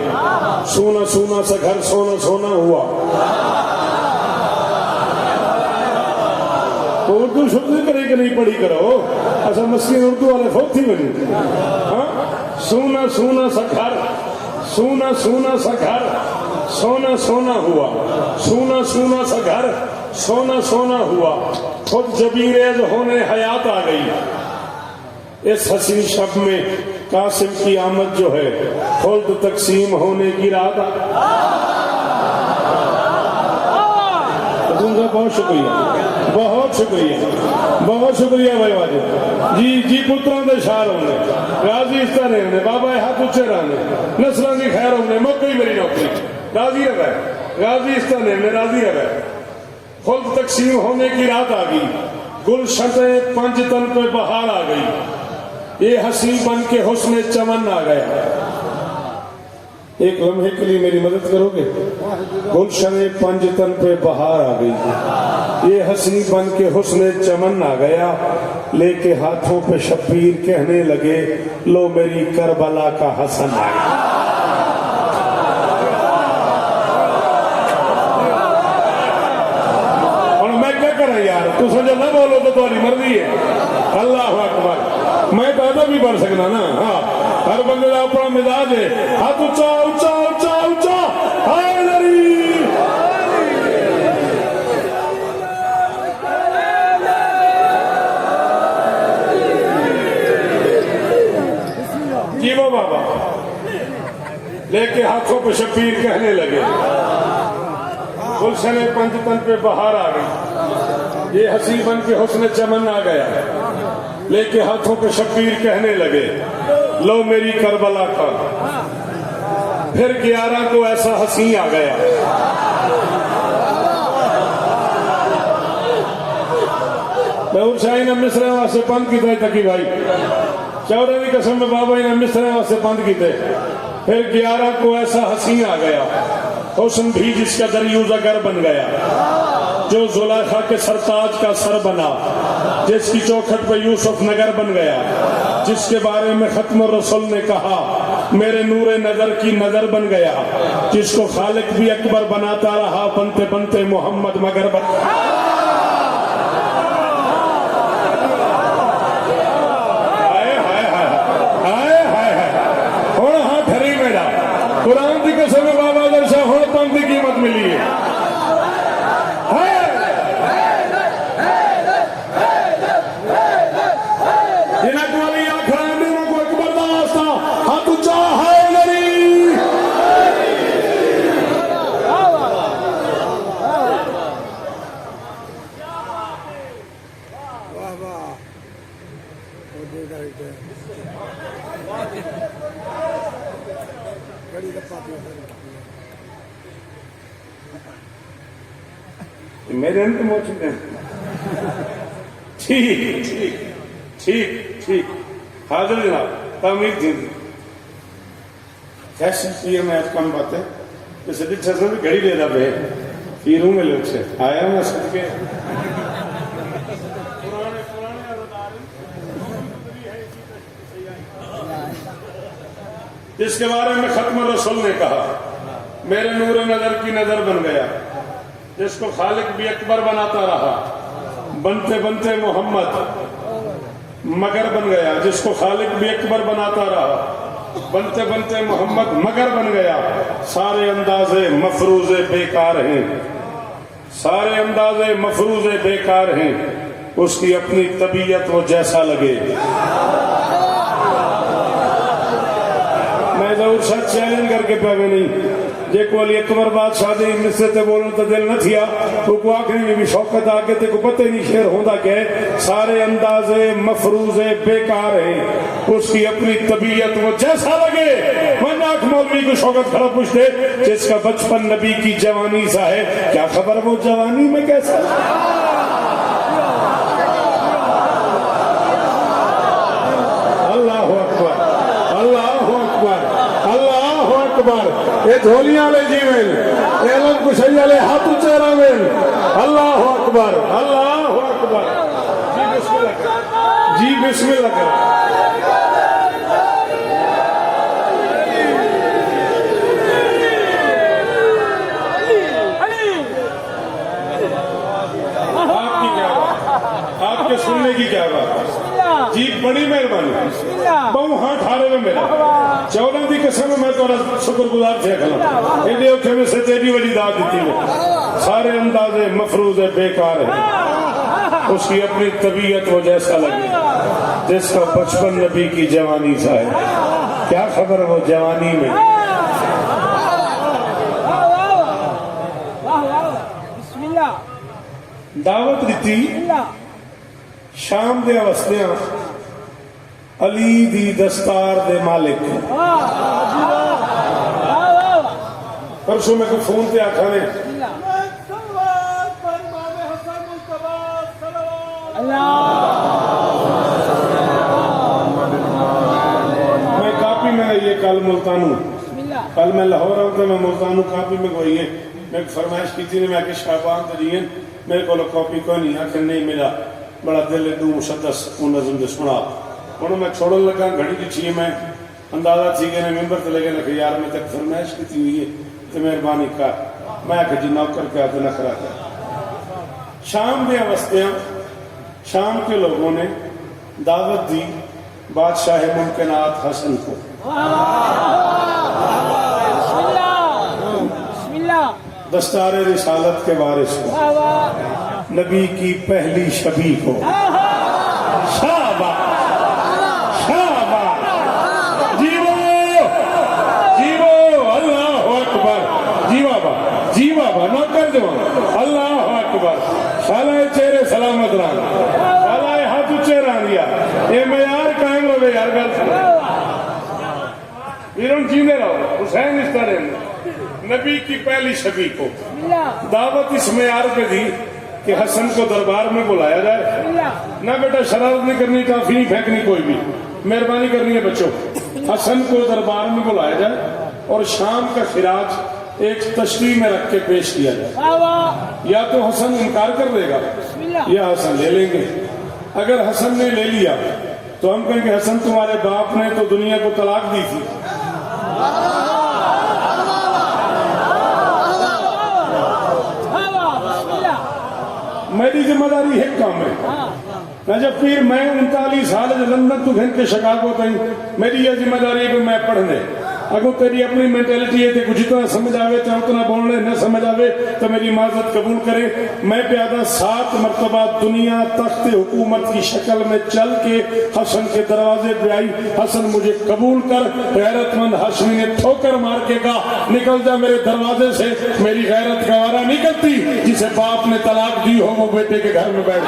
Speaker 1: सोना सोना सा घर सोना सोना हुआ। तो उर्दू शुद्ध करे कि नहीं पढ़ी करो, ऐसा मस्किन उर्दू वाले फोथी बनी। हाँ, सोना सोना सा घर, सोना सोना सा घर सोना सोना हुआ। सोना सोना सा घर सोना सोना हुआ। खुद जबीरेज होने हयात आ गई। इस हसीन शब में कासिम की आमद जो है, खुल्द तकसीम होने की रात दूंगा। बहुत शुक्रिया, बहुत शुक्रिया, बहुत शुक्रिया भाई वाजिब जी। जी पुत्रों के शार होंगे, राजी इस तरह ने बाबा हाथ उच्चे रहने, नस्लों की खैर होंगे, मौके मेरी नौकरी राजी रहे, राजी इस तरह ने राजी रहे। खुल्द तकसीम होने की रात आ गई, गुलशन पंज तन पे बहार आ गई। ये हसी बन के हुस्न चमन आ गया। एक लम्हे के लिए मेरी मदद करोगे? गुलशन पंजतन पे बहार आ गई, ये हसी बन के हुस्न चमन आ गया। लेके हाथों पे शब्बीर कहने लगे, लो मेरी करबला का हसन आ गया। और मैं क्या करा यार, तू समझो ना, बोलो तो तुम्हारी मर्जी है। अल्लाह अकबर। मैं तो अदब भी पढ़ सकना ना। हाँ, हर बंदे का अपना मिजाज है। हाथ ऊंचा ऊंचा ऊंचा ऊंचा, हैदरी। जी वो बाबा लेके हाथों पे शब्बीर कहने लगे, गुलशन पंजतन पे बहार आ गई, ये हसी बन के हुस्न चमन आ गया। लेके हाथों पे शब्बीर कहने लगे, लो मेरी करबला का। फिर 11 को ऐसा हसी आ गया। मैं शाही ने मिसरे वास्ते बंद किया तकी भाई, 14 की कसम में बाबा ने मिसरे वास्ते बंद किए। फिर 11 को ऐसा हसी आ गया, हुस्न भी जिसका दरियूज़गर बन गया, जो जुलेखा के सरताज का सर बना, जिसकी चौखट पे यूसुफ नगर बन गया, जिसके बारे में खत्म रसूल ने कहा मेरे नूरे नजर की नजर बन गया, जिसको खालिक भी अकबर बनाता रहा, बनते बनते मोहम्मद मगर बन। हाय हाय हाय हाय हाय हाय। हुण हाथ हरी मेरा कुरान की कसम बाबा दर्शा हुण पंथ की कीमत मिली है। मेरे अंत मौजूद है। ठीक ठीक ठीक ठीक। हाजिर जनाब तामीर थी कैसे पीर में कम बातें जैसे डिठा से भी घड़ी लेता पे पीरों में लोग से आया मैं सबके जिसके बारे में खत्म रसूल ने कहा मेरे नूर नजर की नजर बन गया, जिसको खालिक भी अकबर बनाता रहा, बनते बनते मोहम्मद मगर बन गया, जिसको खालिक भी अकबर बनाता रहा, बनते बनते मोहम्मद मगर बन गया। सारे अंदाजे मफरूजे बेकार हैं, सारे अंदाजे मफरूजे बेकार हैं, उसकी अपनी तबीयत वो जैसा लगे। मैं जरूर शायद चैलेंज करके पावे नहीं जे को अली अकबर बादशाह दे मिसरे ते बोलन तो दिल न थिया तो को आखिरी में भी शौकत आके ते को पता ही नहीं शेर होंदा के सारे अंदाजे मफरूजे बेकार हैं, उसकी अपनी तबीयत वो जैसा लगे। वरनाक मौलवी को शौकत खड़ा पूछते जिसका बचपन नबी की जवानी सा है, क्या खबर वो जवानी में कैसा। अल्लाह अकबर, अल्लाह अकबर, अल्लाह अकबर। ये झोलियां ले जीवन एवं कुशैया ले हाथ चेहरा में। अल्लाह अकबर, अल्लाह अकबर। जी बिस्मिल्लाह, जी बिस्मिल्लाह। आपकी क्या बात, आपके सुनने की क्या बात जी, बड़ी मेहरबानी। बहु हाँ ठारे में मेरा 14 की कसम मैं तो शुक्रगुजार थे खला एडे औखे में से तेरी बड़ी दाद दी है। सारे अंदाजे मफरूजे बेकार है, उसकी अपनी तबीयत वो जैसा लगे, जिसका बचपन नबी की जवानी सा है, क्या खबर वो जवानी में। दावत दी शाम दे अवस्थियां अली दी दस्तार दे मालिक। परसों मैं को फोन पे आखा ने मैं कापी में ये कल मुल्तानू, कल मैं लाहौर आऊँ तो मैं मुल्तानू कापी में गई है, मैं फरमाइश की थी मैं शाबान तरीन मेरे को कॉपी कोई नहीं आखिर नहीं मिला, बड़ा दिल दू मुशद्दस नज़म दे सुना हूँ मैं छोड़न लगा घड़ी की छी मैं अंदाजा थी गए मेंबर तो लगे लगे यार मैं तक फरमाइश की हुई है तो मेहरबानी कर, मैं आखिर जी नौकर क्या तो नखरा कर। शाम के अवस्थियां शाम के लोगों ने दावत दी बादशाह मुमकिनात हसन को। दस्तारे रिसालत के वारिस को, नबी की पहली शबी को। शाबाश, शाबाश, जीवो जीवो, अल्लाह अकबर, जीवा बा, जीवा बा, नौकर जवान, अल्लाह अकबर। शालाए चेहरे सलामत रहा, शालाए हाथ चेहरा दिया, ये मयार कायम रहे यार। गल वीरों जीने रहो, हुसैन इस तरह नबी की पहली शबी को दावत इस मयार पे दी कि हसन को दरबार में बुलाया जाए। ना बेटा शरारत नहीं करनी, काफी नहीं फेंकनी, कोई भी मेहरबानी करनी है बच्चों। हसन को दरबार में बुलाया जाए और शाम का खिराज एक तशरीह में रख के पेश किया जाए। या तो हसन इनकार कर देगा या हसन ले लेंगे। अगर हसन ने ले लिया तो हम कहेंगे हसन तुम्हारे बाप ने तो दुनिया को तलाक दी थी। मेरी जिम्मेदारी है काम है ना, जब फिर मैं 39 साल लंदन तो घर के शिकागो तई मेरी यह जिम्मेदारी है कि मैं पढ़ने अगो तेरी अपनी मेंटेलिटी है कि जितना समझ आवे चाहे उतना बोलने, न समझ आवे तो मेरी माजरत कबूल करे। मैं प्यादा 7 मरतबा दुनिया तख्त हुकूमत की शक्ल में चल के हसन के दरवाजे पे आई, हसन मुझे कबूल कर। गैरतमंद हाशमी ने ठोकर मार के कहा निकल जा मेरे दरवाजे से, मेरी गैरत गवारा निकलती, जिसे बाप ने तलाक दी हो वो बेटे के घर में बैठ।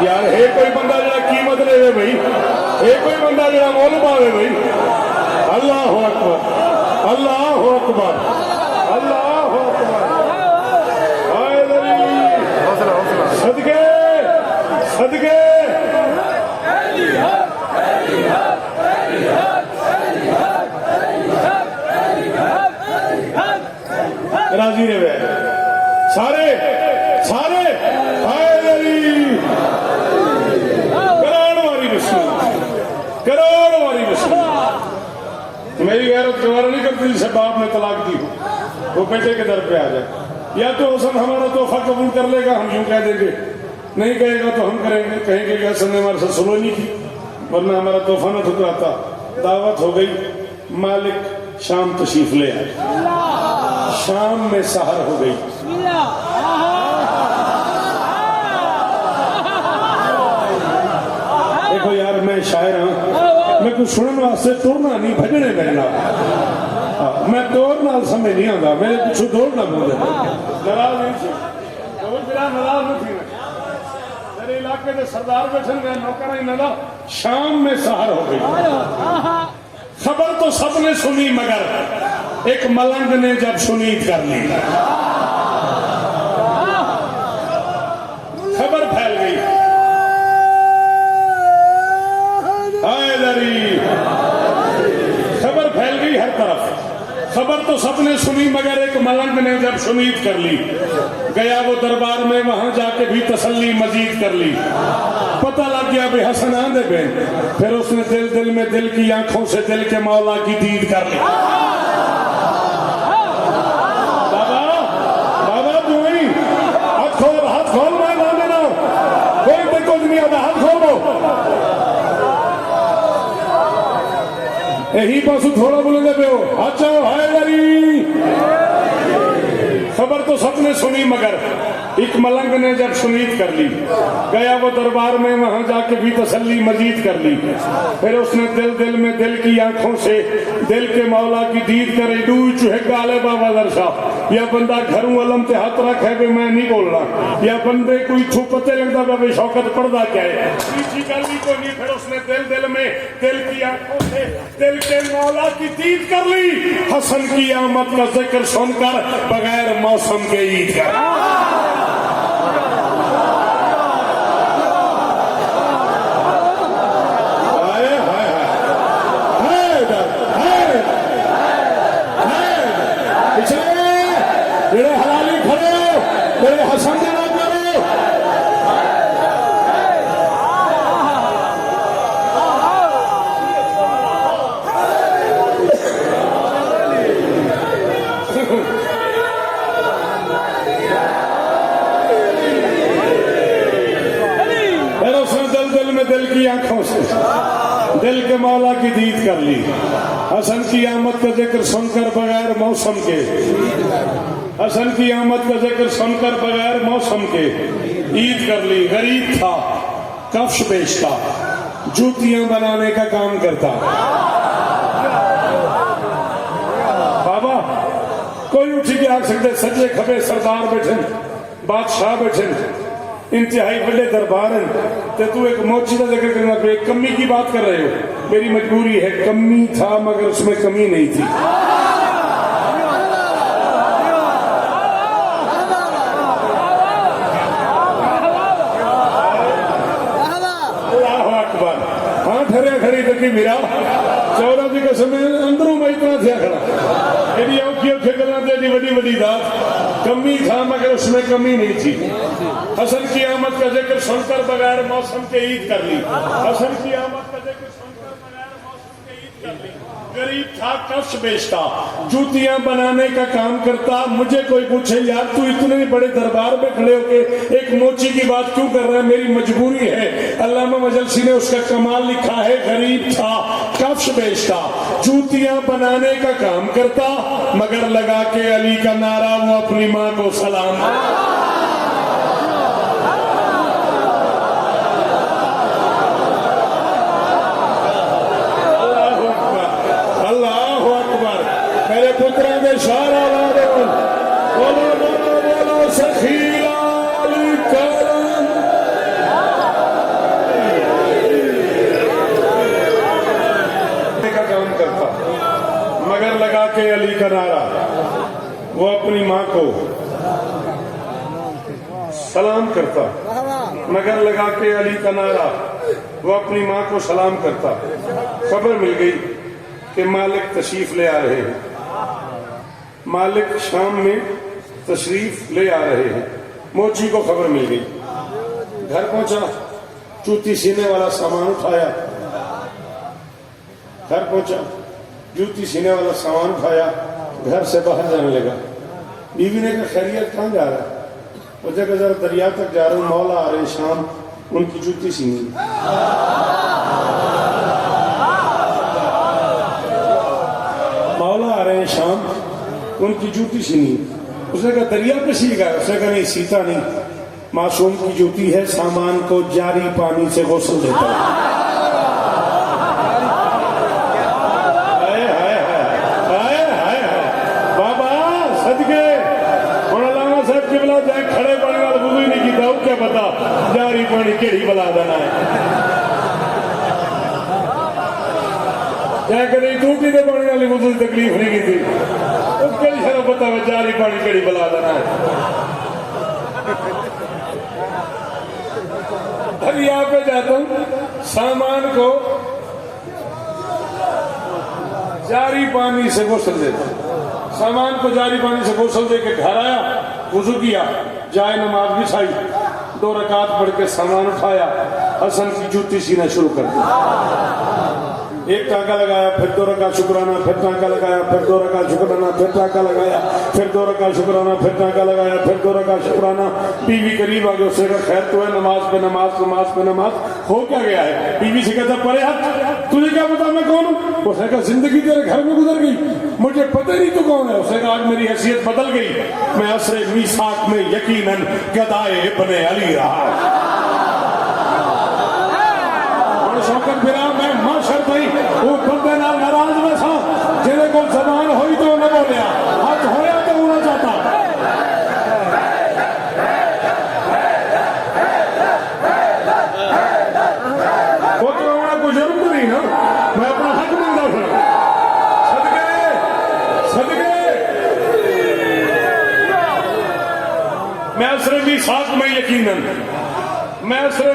Speaker 1: यार है कोई बंदा जरा कीमत ले भाई, है कोई बंदा जरा मोल पावे भाई। अल्लाह अकबर, अल्लाह अकबर, अल्लाह अकबर। सदके मेरी गैरत गवारा नहीं करती जिसे बाप ने तलाक दी हो वो बेटे के दर पे आ जाए। या तो हसन हमारा तोहफा कबूल कर लेगा, हम यूं कह देंगे, नहीं कहेगा तो हम कहेंगे कि हसन ने हमारे साथ सुनो नहीं की, वरना हमारा तोहफा न ठुकराता। दावत हो गई, मालिक शाम तशरीफ ले आए, शाम में सहर हो गई। देखो यार मैं शायर हाँ, मैं कुछ सुनने वास्ते तुरना नहीं भजने मेरे नाल, मैं दौड़ नाल समय नहीं आता, मेरे पिछू दौड़ ना बोले नाराज नहीं थी, नाराज नहीं थी। मेरे इलाके के सरदार बैठे मैं नौकर ही ना, शाम में सहर हो गई। खबर तो सबने सुनी मगर एक मलंग ने जब सुनीत कर ली, खबर फैल गई, खबर फैल गई हर तरफ। खबर तो सबने सुनी मगर एक मलंग ने जब सुनीत कर ली, गया वो दरबार में, वहां जाके भी तसल्ली मजीद कर ली। पता लग गया भी हसन आंधे पे, फिर उसने दिल दिल में दिल की आंखों से दिल के मौला की दीद कर ली। बाबा बाबा दुई हाथ खोल मैं ना देना, कोई तो कुछ नहीं आता, हाथ खोलो। यही पास थोड़ा बोलेंगे पे हो, अच्छा हैदरी। खबर तो सबने सुनी मगर एक मलंग ने जब सुनीत कर ली, गया वो दरबार में, वहां जाके भी तसल्ली मजीद कर ली। फिर उसने दिल दिल में दिल की आंखों से दिल के मौला की दीद करे। डू चुहे गाले बाबा दरसा, या बंदा घरों अलम ते हाथ रखे भी मैं नहीं बोलना, या बंदे कोई छू पते लगता बाबे शौकत पड़दा क्या है, तीसरी गल भी कोई नहीं। फिर उसने दिल दिल में दिल की आंखों से दिल के मौला की दीद कर ली। हसन की आमद का जिक्र सुनकर बगैर मौसम के ईद कर। हलाली खड़े मेरे हसन के नाम करो। फिर उसने दिल दिल में दिल की आंखों से दिल के मौला की दीद कर ली। हसन की आमद का जिक्र सुनकर बगैर मौसम के, हसन की आमद का जिक्र सुनकर बगैर मौसम के ईद कर ली। गरीब था, कफ्श बेचता, जूतियां बनाने का काम करता। बाबा कोई उठी के आ सकते, सज्जे खबे सरदार बैठे, बादशाह बैठे, इंतहाई बड़े दरबार हैं, तो तू एक मोची का जिक्र करना पे कमी की बात कर रहे हो। मेरी मजबूरी है, कमी था मगर उसमें कमी नहीं थी। खड़ी तक मेरा चौरा की कसम अंदरों में इतना थे खड़ा, एडी औखी औखे गल्लां ते एडी वडी वडी दात। कमी था मगर उसमें कमी नहीं थी। हसन की आमद का जिक्र सुनकर बगैर मौसम के ईद कर ली। हसन की आमद का जिक्र सुनकर बगैर मौसम के ईद कर ली। गरीब था, कफ्श बेचता, जूतियां बनाने का काम करता। मुझे कोई पूछे यार तू इतने बड़े दरबार में खड़े होके एक मोची की बात क्यों कर रहा है, मेरी मजबूरी है। अल्लामा मजलसी ने उसका कमाल लिखा है, गरीब था, कफ्श बेचता, जूतियां बनाने का काम करता, मगर लगा के अली का नारा वो अपनी माँ को सलाम। मेरे पुत्रा के शारा बोलो बोलो बोलो सखीला का काम करता, मगर लगा के अली का नारा वो अपनी माँ को सलाम करता, मगर लगा के अली का नारा वो अपनी माँ को सलाम करता। खबर मिल गई कि मालिक तशरीफ ले आ रहे हैं, मालिक शाम में तशरीफ ले आ रहे हैं। मोची को खबर मिल गई, घर पहुंचा, जूती सीने वाला सामान उठाया, घर पहुंचा, जूती सीने वाला सामान उठाया, घर से बाहर जाने लगा। बीवी ने कहा खैरियत कहाँ जा रहा है? वो जगह जरा दरिया तक जा रहा हूँ, मौला आ रहे शाम, उनकी जूती सीनी। मौला आ रहे हैं शाम, उनकी जूती सीनी। उसने कहा दरिया पे सीगा? उसने कहा नहीं, सीता नहीं, मासूम की जूती है, सामान को जारी पानी से गुस्ल देता है। जाए खड़े पानी वाल वुज़ू ही नहीं किया, क्या पता जारी पानी केड़ी बला देना है। क्या करें टूटी दे पानी वाली वुज़ू की तकलीफ नहीं की थी, उसके लिए पता है जारी पानी केड़ी बला देना है। अब यहाँ पे जाता हूँ, सामान को जारी पानी से गुस्ल देता हूँ, सामान को जारी पानी से गुस्ल दे के घर आया, वुज़ू किया, जाए नमाज बिछाई, 2 रकात पढ़ के सामान उठाया, हसन की जूती सीना शुरू कर दी। एक टाँका लगाया, फिर 2 रकात शुक्राना, फिर टाँका लगाया, फिर 2 रकात शुक्राना, फिर टाँका लगाया, फिर 2 रकात शुक्राना, फिर टाँका लगाया, फिर 2 रकात शुक्राना। बीवी करीब आ गई, उससे कहा खैर तो है, नमाज पे नमाज, नमाज पे नमाज, हो क्या गया है? बीवी से कहता परे हट, तुझे क्या पता मैं कौन हूँ? उसने कहा जिंदगी तेरे घर में गुजर गई, मुझे पता नहीं तू कौन है। उसने कहा आज मेरी हैसियत बदल गई, मैं असरे मीसाक में यकीनन गदाए इब्ने अली रहा। शौकत फिरा मैं माशर थी, वो बंदे नाल नाराज में था, जिले को जबान हुई तो न बोलिया, हाथ होया तो होना चाहता। वो तो होना कोई जरूरत नहीं ना, मैं अपना हक मंगा था। सदके मैं असरे मीसाक में यकीनन, मैं असरे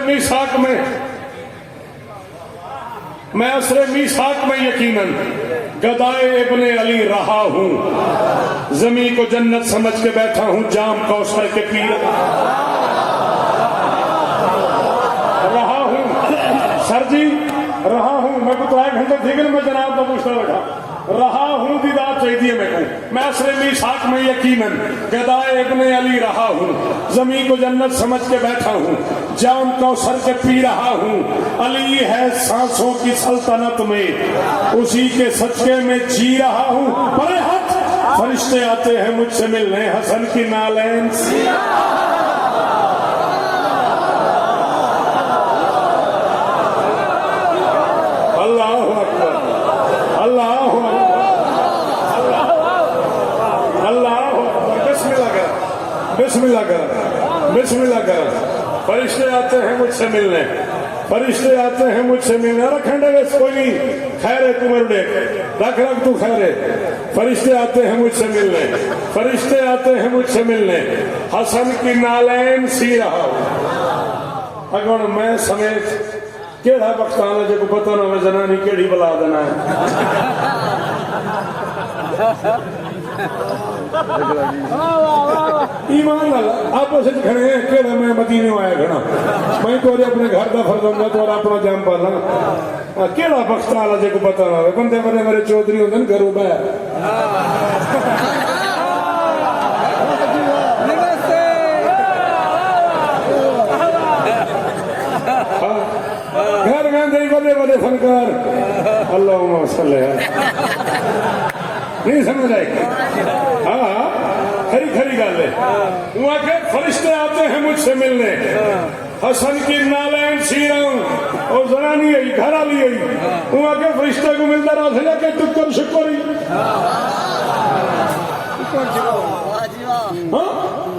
Speaker 1: मीसाक में यकीनन गदाए इब्ने अली रहा हूं, जमी को जन्नत समझ के बैठा हूं, जाम कौसर के पीर रहा हूं। सर जी रहा हूं, मैं को तो 1 घंटे ठीक है, मैं जनाब का पूछता बैठा, रहा हूं दीदार चाहिए मेरे को, मैं असरे मीसाक में यकीनन गदाए इब्ने अली रहा हूं, जमी को जन्नत समझ के बैठा हूं, जाम कौसर के पी रहा हूं, अली है सांसों की सल्तनत में, उसी के सदके में जी रहा हूं। बड़े हथ फरिश्ते आते हैं मुझसे मिलने, हसन की नालैन अल्लाह अकबर, अल्लाह बिस्मिल्लाह कर, बिस्मिल्लाह कर। फरिश्ते आते हैं मुझसे मिलने, फरिश्ते आते हैं मुझसे मिलने। रखंडे वैसे कोई नहीं, खैर है तू मेरे रख रख तू खैर है। फरिश्ते आते हैं मुझसे मिलने, फरिश्ते आते हैं मुझसे मिलने, हसन की नालैन सी रहा हूं। अगर मैं समेत केड़ा वक्त आना जो पता ना मैं जनानी केड़ी बला देना है। ईमान आपस खड़े हैं, केड़ा मैं मदीने आया खड़ा, मैं तो अपने घर का फर्ज तो अपना जम पाला, केड़ा वक्त आला जो पता ना हो। बंदे बड़े मेरे चौधरी होंगे घरों बह घर में बड़े बड़े फनकार, अल्लाह नहीं समझ आएगी। हाँ खरी खरी गल है। वहां के फरिश्ते आते हैं मुझसे मिलने, हसन की नालैन सी रहा हूं, और जनानी आई घर वाली आई, वहां के फरिश्ते को मिलता रहा के टुक्कर शुक्र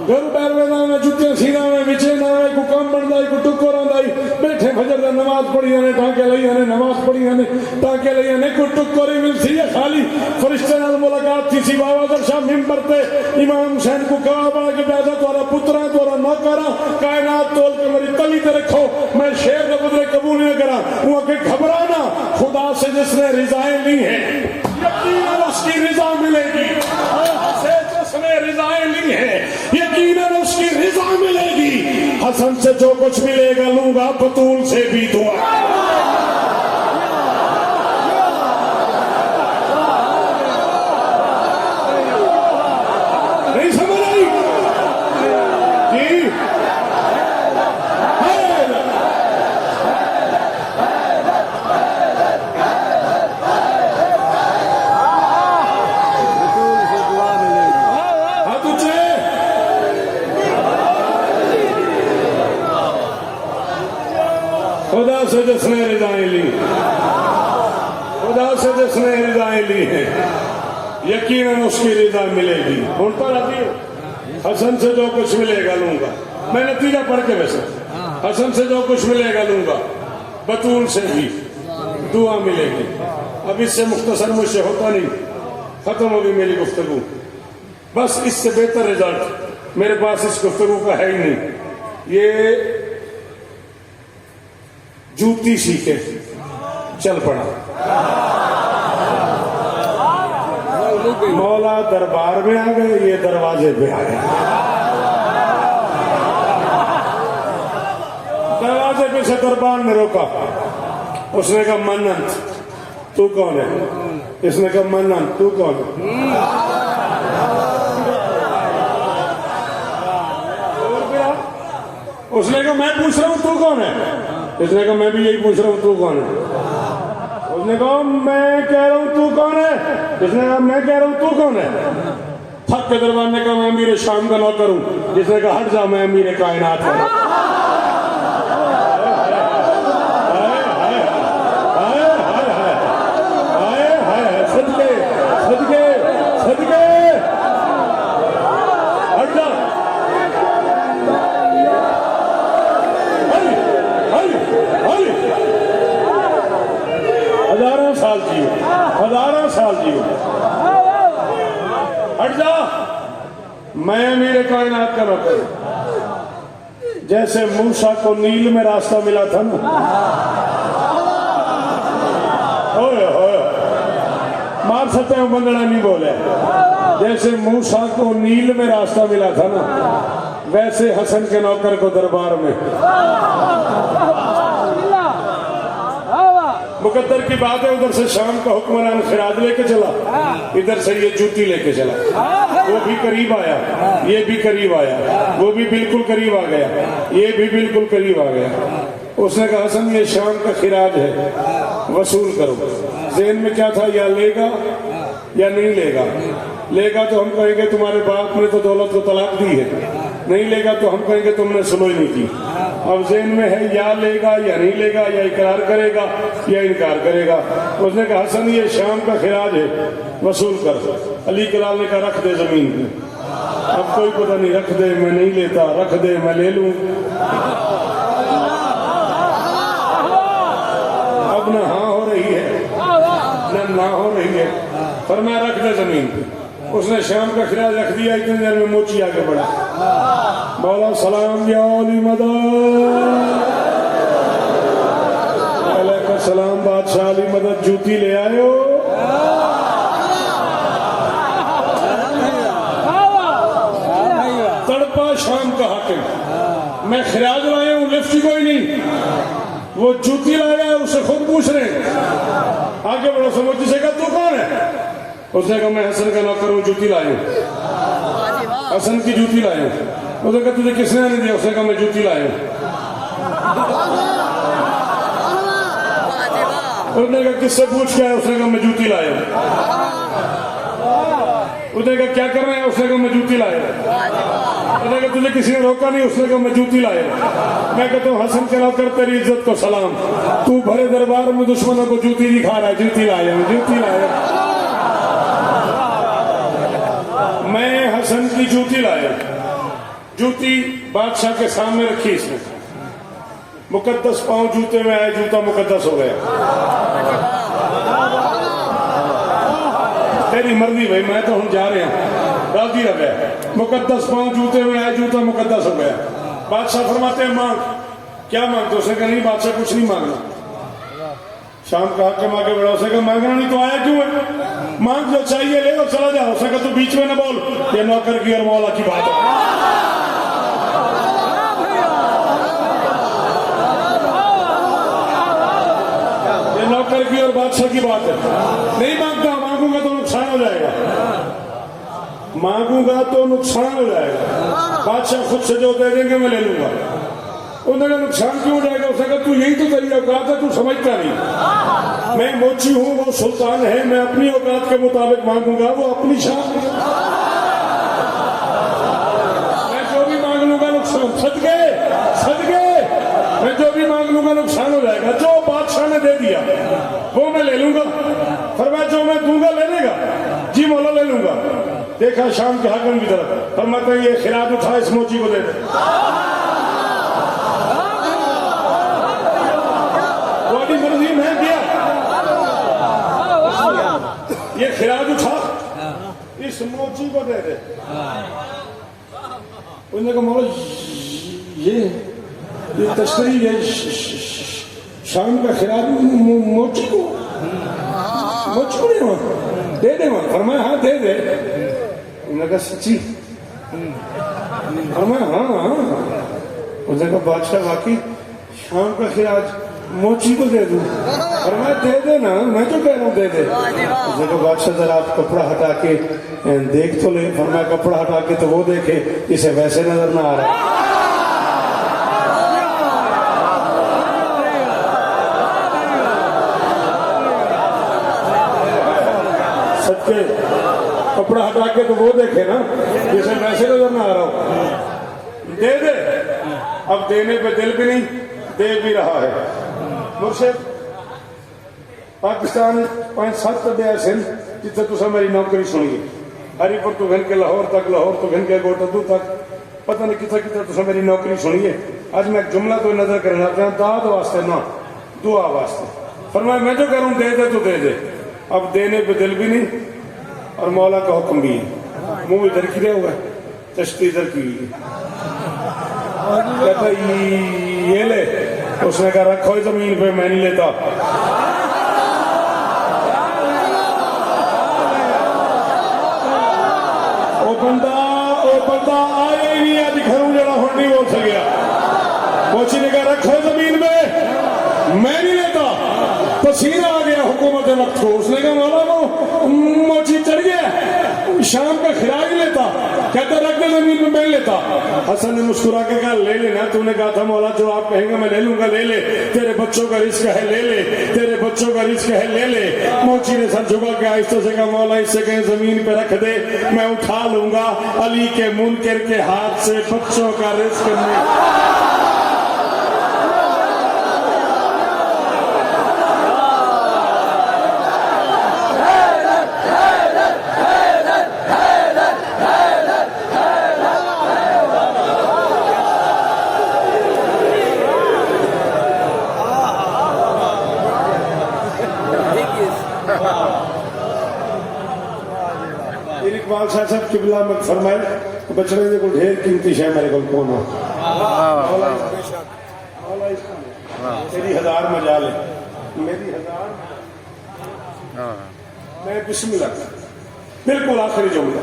Speaker 1: घर पैर में जुत्तियां सीना में विचे ना को काम बनता को टुक्कर आंदा बैठे फजर का नमाज पढ़ी ने टाँके लई ने नमाज पढ़ी ने टाँके लई ने कोई टुक्कर ही मिलती है। खाली फरिश्ते नाल मुलाकात थी सी। बाबा जब शाम मिंबर पे इमाम हुसैन को कहा बड़ा के पैदा तोरा पुत्रा तोरा नौकरा कायनात तोल के मेरी तली ते रखो, मैं शेर का पुत्र कबूल नहीं करा। वो के घबराना, खुदा से जिसने रिजाएं ली है यकीनन उसकी रिजा मिलेगी, जिसने रिजाएं ली है यकीनन उसकी रिजा मिलेगी। हसन से जो कुछ मिलेगा लूंगा, बतूल से भी दुआ। से जिसने रिदाएं ली, खुदा से जिसने रिदाएं ली है, यकीनन उसकी रिदा मिलेगी। ढूंढता रहती हो, हसन से जो कुछ मिलेगा लूंगा। मैं नतीजा पढ़ के वैसे, हसन से जो कुछ मिलेगा लूंगा, बतूल से भी दुआ मिलेगी। अब इससे मुख्तसर मुझसे होता नहीं, खत्म होगी मेरी गुफ्तगू। बस इससे बेहतर रिजल्ट मेरे पास इस गुफ्तगू का है ही नहीं। ये जूती सीखे चल पड़ा, मौला दरबार में आ गए, ये दरवाजे पे आ गए। दरवाजे पे से दरबार ने रोका। उसने कहा मन्नत तू कौन है? इसने कहा मन्नत तू कौन है? उसने कहा मैं पूछ रहा हूं तू कौन है? इसने कहा मैं भी यही पूछ रहा हूं तू कौन है? उसने कहा मैं कह रहा हूं तू कौन है? इसने कहा मैं कह रहा हूं तू कौन है? थक के दरबार ने कहा मैं अमीर शाम का नौकर हूं। जिसने कहा हट जा, मैं अमीर कायनात हूं। हजारों साल जियो, हट जा, मैं मेरे कायनात का नौकर। जैसे मूसा को नील में रास्ता मिला था ना, ओए ओए मार सकते हैं, बंदड़ा नहीं बोले। जैसे मूसा को नील में रास्ता मिला था ना, वैसे हसन के नौकर को दरबार में। मुकद्दर की बात है, उधर से शाम का हुक्मरान खिराज लेके चला, इधर से ये जूती लेके चला। वो भी करीब आया, ये भी करीब आया, वो भी बिल्कुल करीब आ गया, ये भी बिल्कुल करीब आ गया। उसने कहा हसन ये शाम का खिराज है, वसूल करो। ज़हन में क्या था, या लेगा या नहीं लेगा। लेगा तो हम कहेंगे तुम्हारे बाप ने तो दौलत को तलाक दी है, नहीं लेगा तो हम कहेंगे तुमने सुनो ही नहीं की। अब ज़हन में है या लेगा या नहीं लेगा, या इकरार करेगा या इनकार करेगा। उसने कहा हसन ये शाम का खिराज है, वसूल कर। अली कलाल ने कहा रख दे जमीन पे। अब कोई पता नहीं, रख दे मैं नहीं लेता, रख दे मैं ले लूं। अब ना हाँ हो रही है ना हो रही है, पर मैं रख दे जमीन पे। उसने शाम का खिराज रख दिया, इतने देर में मोची आगे बढ़ा। मौला सलाम या औली मदद, सलाम बादशाह अली मदद, जूती ले आए हो। तड़पा शाम का हाकिम, मैं खिराज लाया हूं, लिफ्ट ही कोई नहीं। वो जूती लाया है, उससे खुद पूछ रहे आगे बढ़ो। समझ से कहा तू कौन है? उसने कहा मैं हसन का नौकर हूं, जूती लाया हूं, हसन की जूती लाया हूं। उसने कहा तुझे किसने नहीं दिया? उसने कहा मैं जूती लाया हूं। उसने कहा किससे पूछ के आया? उसने कहा मैं जूती लाया हूं। उसने कहा क्या कर रहे हैं? उसने कहा मैं जूती लाया हूं। उसने कहा तुझे किसी ने रोका नहीं? उसने कहा मैं जूती लाया हूं। मैं कहता हूँ हसन के नौकर तेरी इज्जत को सलाम, तू भरे दरबार में दुश्मनों को जूती दिखा रहा है। जूती लाया हूं, जूती लाया हूं। मैं हसन की जूती लाया, जूती बादशाह के सामने रखी। इसने मुकद्दस पांव जूते में आए, जूता मुकद्दस हो गया। तेरी मर्जी भाई, मैं तो हम जा रहे हैं, राजी रह गया। मुकद्दस पांव जूते में आए, जूता मुकद्दस हो गया। बादशाह फरमाते हैं मांग, क्या मांगते? उसने कहा नहीं बादशाह कुछ नहीं मांगना। शाम का हाकिम आगे बढ़ा, उसने कहा मांगना नहीं तो आया क्यों है? मांग जो चाहिए ले और चला जाओ। उसने कहा तू बीच में न बोल, ये नौकर की और मौला की बात है। ये नौकर की और बादशाह की बात है। नहीं मांगता, मांगूंगा तो नुकसान हो जाएगा, मांगूंगा तो नुकसान हो जाएगा। बादशाह खुद से जो दे देंगे मैं ले लूंगा। उन्होंने नुकसान क्यों हो जाएगा? उसने कहा तू यही तो तेरी औकात है, तू समझता नहीं। मैं मोची हूं, वो सुल्तान है, मैं अपनी औकात के मुताबिक मांगूंगा, वो अपनी शान। मैं जो भी मांग लूंगा नुकसान। सदके सदके मैं जो भी मांग लूंगा नुकसान हो जाएगा। जो बादशाह ने दे दिया वो मैं ले लूंगा। फरमाया जो मैं दूंगा ले लेगा? जी मौला ले लूंगा। देखा शाम के हाकिम की तरफ, फरमाता ये खिराज उठा इस मोची को दे दे। बड़ी मर्जी मैं दिया, ये खिराज उठा इस मोची को दे दे। उसने कहा मौला ये तस्करी है, शाम का खिराज मोची को नहीं हुआ, दे दे वहां। फरमाया हाँ दे दे। उन्होंने कहा सच्ची? फरमाया हाँ। उसने कहा बादशाह वाकई शाम का खिराज मोची को दे दूं? फरमाया दे दे ना, मैं तो कह रहा हूँ दे दे। उसने कहा बादशाह जरा आप कपड़ा हटा के देख तो ले। फरमाया कपड़ा हटा के तो वो देखे, इसे वैसे नजर ना आ रहा। सबके कपड़ा हटा के तो वो देखे ना, जैसे वैसे नजर ना आ रहा हूं। दे दे। अब देने पे दिल भी नहीं, दे भी रहा है। मुर्शिद पाकिस्तान 5-7 अड्डे ऐसे जिथे तुसा मेरी नौकरी सुनी, हरीपुर तो घन के लाहौर तक, लाहौर तो घन के गोटदू तक, पता नहीं कितना कितना तुसा मेरी नौकरी सुनी है। आज मैं एक जुमला तो नजर करना चाहता, दाद वास्ते ना दुआ वास्ते। फरमाया मैं जो कह रहा हूं दे दे तो दे दे। अब देने पे दिल भी नहीं और मौला का हुक्म भी है। मुंह इधर खिरे हुआ है, तश्ती इधर की हुई है। कहता ये ले। उसने कहा रखो जमीन पे, मैं नहीं लेता। ओ बंदा आया ही नहीं, अज घरों जरा हुण नहीं बोल सकिया। मोची ने कहा रखो जमीन पे, मैं नहीं लेता। पसीना आ गया हुकूमत वक्त को। उसने कहा मौला वो मोची चढ़ गया, शाम का खिराज लेता। कहता रख दे जमीन पे, मैं लेता। हसन ने मुस्कुरा के कहा ले लेना, तूने कहा था मौला जो आप कहेंगे मैं ले लूंगा, ले ले। तेरे बच्चों का रिस्क है, ले ले। तेरे बच्चों का रिस्क है, ले ले। मोची ने सर झुका के आहिस्ते से कहा मौला इससे कहीं जमीन पे रख दे, मैं उठा लूंगा। अली के मुनकर के हाथ से बच्चों का रिस्क नहीं। इकबाल शाह साहब किबला में फरमाए बचड़े को ढेर कीमती शय मेरे को कौन हो। तेरी 1000 मजाल है, मेरी 1000। मैं बिस्मिल्लाह बिल्कुल आखिरी जुमला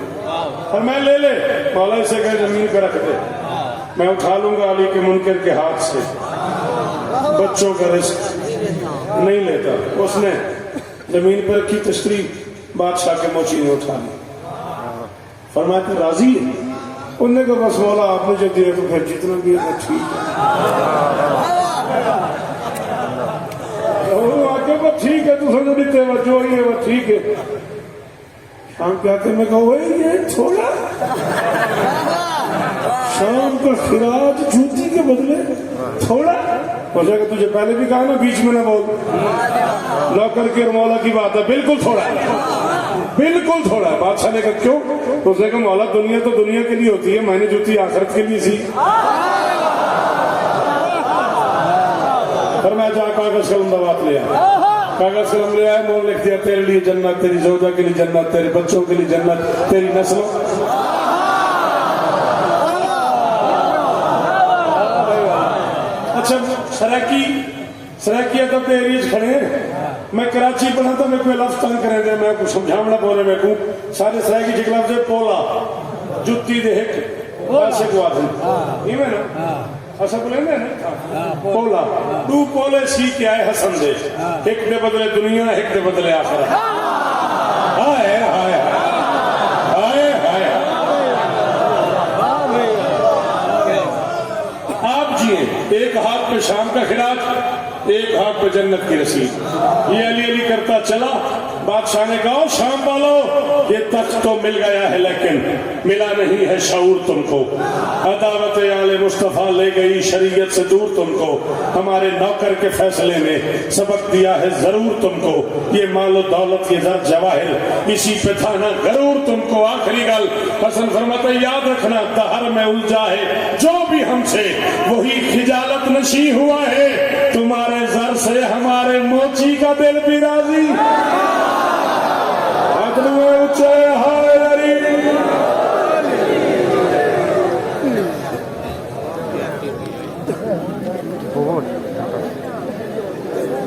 Speaker 1: और मैं ले ले। मौला से कहे जमीन पे रख दे, मैं उठा लूंगा अली के मुनकर के हाथ से। बच्चों का रिस्क नहीं लेता। उसने जमीन पर रखी तश्तरी, बादशाह के मोची ने उठा ली। फरमाया तू राजी है? उन्होंने कहा बस मौला आपने जो दिया तो फिर जितना भी है ठीक है। आगे वो ठीक है, तू समझो दिते वो जो ही है वो ठीक है। शाम के आते मैं कहा ये थोड़ा शाम का खिराज जूती के बदले थोड़ा हो जाएगा। तुझे पहले भी कहा ना बीच में ना बोल। नौकर की और मौला की बात है, बिल्कुल थोड़ा, बिल्कुल थोड़ा। बादशाह ने कहा क्यों? तो उसने कहा मौला दुनिया तो दुनिया के लिए होती है, मैंने जूती आखिरत के लिए सी। पर मैं जा कागज कलम दबात ले आया, कागज कलम ले आया, मोर लिख दिया तेरे लिए जन्नत, तेरी जोजा के लिए जन्नत, तेरे बच्चों के लिए जन्नत, तेरी नस्लों। अच्छा सराकी अदब के एरिया खड़े हैं। मैं कराची पढ़ा था, मेरे को लफ्ज तंग करे थे, मैं कुछ समझावना बोले मेरे को सारे सराकी जिक लफ्ज है पोला जुत्ती दे हिक ऐसे को आदमी इवें ना ऐसा बोलेंगे ना पोला तू पोले सी क्या है हसन दे एक दे बदले दुनिया एक दे बदले आखिरत। हाय हाय हाय हाय आप जिए एक हाथ पे शाम का खिराज, एक हाथ पे जन्नत की रसीद। ये अली अली करता चला, बादशाह ने कहा शाम वालों, ये तख्त तो मिल गया है लेकिन मिला नहीं है शऊर तुमको। अदावत आले मुस्तफा ले गई शरीयत से दूर तुमको। हमारे नौकर के फैसले ने सबक दिया है जरूर तुमको। ये मालो दौलत ये दर जवाहिर इसी पे था ना गरूर तुमको। आखिरी गल हसन फरमाते याद रखना दहर में उलझा है जो भी हमसे वही खिजालत नशी हुआ है। तुम्हारे जर से हमारे मोची का दिल भी राजी। ऊंचे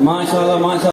Speaker 2: माशाल्लाह माशाल्लाह।